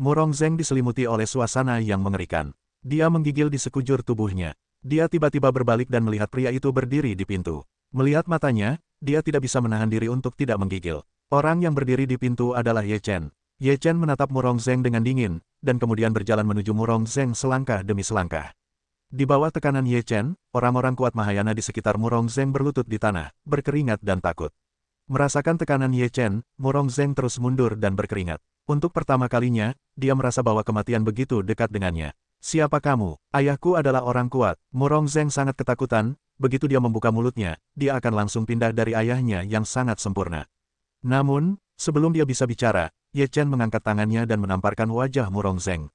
Murong Zeng diselimuti oleh suasana yang mengerikan. Dia menggigil di sekujur tubuhnya. Dia tiba-tiba berbalik dan melihat pria itu berdiri di pintu. Melihat matanya, dia tidak bisa menahan diri untuk tidak menggigil. Orang yang berdiri di pintu adalah Ye Chen. Ye Chen menatap Murong Zeng dengan dingin, dan kemudian berjalan menuju Murong Zeng selangkah demi selangkah. Di bawah tekanan Ye Chen, orang-orang kuat Mahayana di sekitar Murong Zeng berlutut di tanah, berkeringat dan takut. Merasakan tekanan Ye Chen, Murong Zeng terus mundur dan berkeringat. Untuk pertama kalinya, dia merasa bahwa kematian begitu dekat dengannya. Siapa kamu? Ayahku adalah orang kuat. Murong Zeng sangat ketakutan, begitu dia membuka mulutnya, dia akan langsung pindah dari ayahnya yang sangat sempurna. Namun, sebelum dia bisa bicara, Ye Chen mengangkat tangannya dan menamparkan wajah Murong Zeng.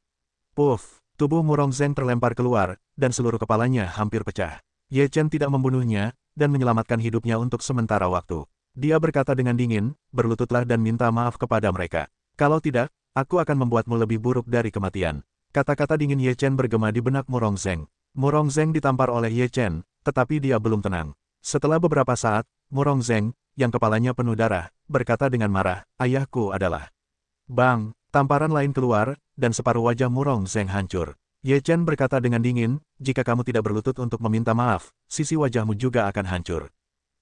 Puff! Tubuh Murong Zeng terlempar keluar, dan seluruh kepalanya hampir pecah. Ye Chen tidak membunuhnya, dan menyelamatkan hidupnya untuk sementara waktu. Dia berkata dengan dingin, berlututlah dan minta maaf kepada mereka. Kalau tidak, aku akan membuatmu lebih buruk dari kematian. Kata-kata dingin Ye Chen bergema di benak Murong Zeng. Murong Zeng ditampar oleh Ye Chen, tetapi dia belum tenang. Setelah beberapa saat, Murong Zeng, yang kepalanya penuh darah, berkata dengan marah, ayahku adalah... Bang! Tamparan lain keluar, dan separuh wajah Murong Zeng hancur. Ye Chen berkata dengan dingin, jika kamu tidak berlutut untuk meminta maaf, sisi wajahmu juga akan hancur.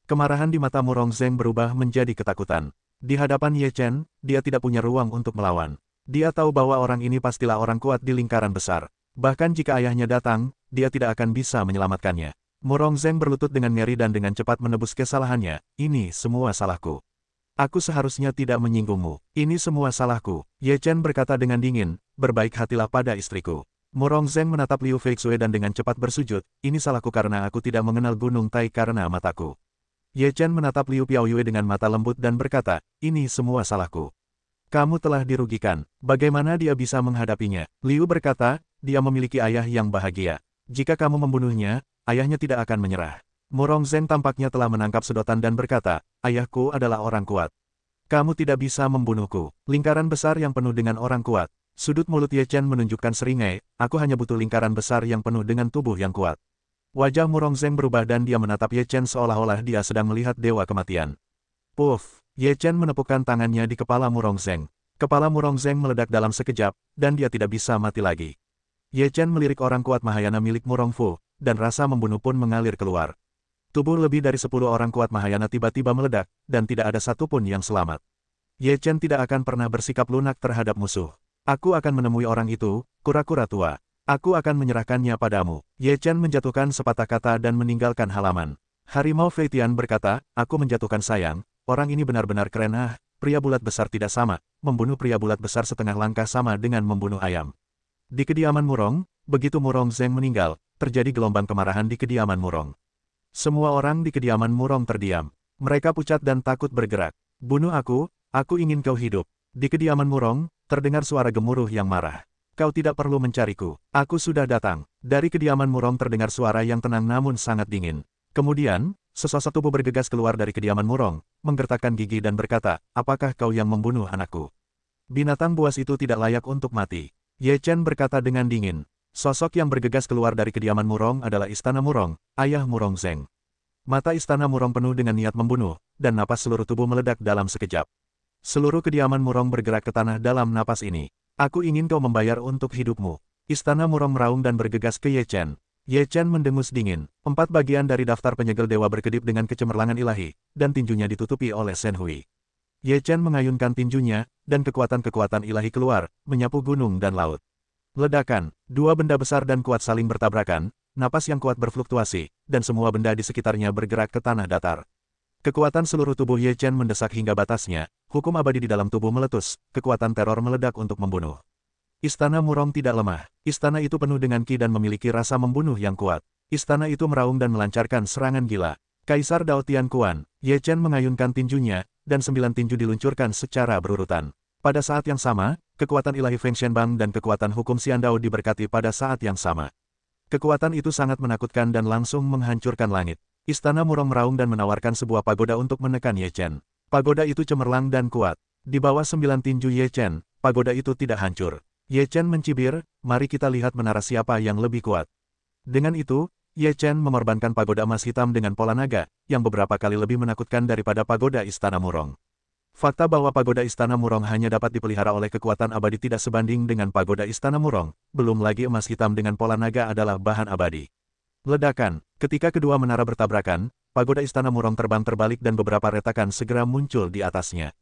Kemarahan di mata Murong Zeng berubah menjadi ketakutan. Di hadapan Ye Chen, dia tidak punya ruang untuk melawan. Dia tahu bahwa orang ini pastilah orang kuat di lingkaran besar. Bahkan jika ayahnya datang, dia tidak akan bisa menyelamatkannya. Murong Zeng berlutut dengan ngeri dan dengan cepat menebus kesalahannya, ini semua salahku. Aku seharusnya tidak menyinggungmu. Ini semua salahku. Ye Chen berkata dengan dingin, berbaik hatilah pada istriku. Murong Zeng menatap Liu Feixue dan dengan cepat bersujud, ini salahku karena aku tidak mengenal Gunung Tai karena mataku. Ye Chen menatap Liu Piaoyue dengan mata lembut dan berkata, ini semua salahku. Kamu telah dirugikan. Bagaimana dia bisa menghadapinya? Liu berkata, dia memiliki ayah yang bahagia. Jika kamu membunuhnya, ayahnya tidak akan menyerah. Murong Zeng tampaknya telah menangkap sedotan dan berkata, ayahku adalah orang kuat. Kamu tidak bisa membunuhku. Lingkaran besar yang penuh dengan orang kuat. Sudut mulut Ye Chen menunjukkan seringai, aku hanya butuh lingkaran besar yang penuh dengan tubuh yang kuat. Wajah Murong Zeng berubah dan dia menatap Ye Chen seolah-olah dia sedang melihat dewa kematian. Puff! Ye Chen menepukkan tangannya di kepala Murong Zeng. Kepala Murong Zeng meledak dalam sekejap, dan dia tidak bisa mati lagi. Ye Chen melirik orang kuat Mahayana milik Murong Fu, dan rasa membunuh pun mengalir keluar. Tubuh lebih dari 10 orang kuat Mahayana tiba-tiba meledak, dan tidak ada satupun yang selamat. Ye Chen tidak akan pernah bersikap lunak terhadap musuh. Aku akan menemui orang itu, kura-kura tua. Aku akan menyerahkannya padamu. Ye Chen menjatuhkan sepatah kata dan meninggalkan halaman. Harimau Feitian berkata, aku menjatuhkan sayang, orang ini benar-benar keren pria bulat besar tidak sama, membunuh pria bulat besar setengah langkah sama dengan membunuh ayam. Di kediaman Murong, begitu Murong Zeng meninggal, terjadi gelombang kemarahan di kediaman Murong. Semua orang di kediaman Murong terdiam. Mereka pucat dan takut bergerak. Bunuh aku ingin kau hidup. Di kediaman Murong, terdengar suara gemuruh yang marah. Kau tidak perlu mencariku. Aku sudah datang. Dari kediaman Murong terdengar suara yang tenang namun sangat dingin. Kemudian, sesosok tubuh bergegas keluar dari kediaman Murong, menggertakkan gigi dan berkata, apakah kau yang membunuh anakku? Binatang buas itu tidak layak untuk mati. Ye Chen berkata dengan dingin. Sosok yang bergegas keluar dari kediaman Murong adalah Istana Murong, ayah Murong Zeng. Mata Istana Murong penuh dengan niat membunuh, dan napas seluruh tubuh meledak dalam sekejap. Seluruh kediaman Murong bergerak ke tanah dalam napas ini. Aku ingin kau membayar untuk hidupmu. Istana Murong meraung dan bergegas ke Ye Chen. Ye Chen mendengus dingin. 4 bagian dari daftar penyegel dewa berkedip dengan kecemerlangan ilahi, dan tinjunya ditutupi oleh Shen Hui. Ye Chen mengayunkan tinjunya, dan kekuatan-kekuatan ilahi keluar, menyapu gunung dan laut. Ledakan, 2 benda besar dan kuat saling bertabrakan, napas yang kuat berfluktuasi, dan semua benda di sekitarnya bergerak ke tanah datar. Kekuatan seluruh tubuh Ye Chen mendesak hingga batasnya, hukum abadi di dalam tubuh meletus, kekuatan teror meledak untuk membunuh. Istana Murong tidak lemah, istana itu penuh dengan ki dan memiliki rasa membunuh yang kuat. Istana itu meraung dan melancarkan serangan gila. Kaisar Dao Tian Kuan, Ye Chen mengayunkan tinjunya, dan 9 tinju diluncurkan secara berurutan. Pada saat yang sama, kekuatan ilahi Feng Shenbang dan kekuatan hukum Xiandao diberkati pada saat yang sama. Kekuatan itu sangat menakutkan dan langsung menghancurkan langit. Istana Murong meraung dan menawarkan sebuah pagoda untuk menekan Ye Chen. Pagoda itu cemerlang dan kuat. Di bawah 9 tinju Ye Chen, pagoda itu tidak hancur. Ye Chen mencibir, mari kita lihat menara siapa yang lebih kuat. Dengan itu, Ye Chen mengorbankan pagoda emas hitam dengan pola naga, yang beberapa kali lebih menakutkan daripada pagoda Istana Murong. Fakta bahwa pagoda Istana Murong hanya dapat dipelihara oleh kekuatan abadi tidak sebanding dengan pagoda Istana Murong, belum lagi emas hitam dengan pola naga adalah bahan abadi. Ledakan, ketika kedua menara bertabrakan, pagoda Istana Murong terbang terbalik dan beberapa retakan segera muncul di atasnya.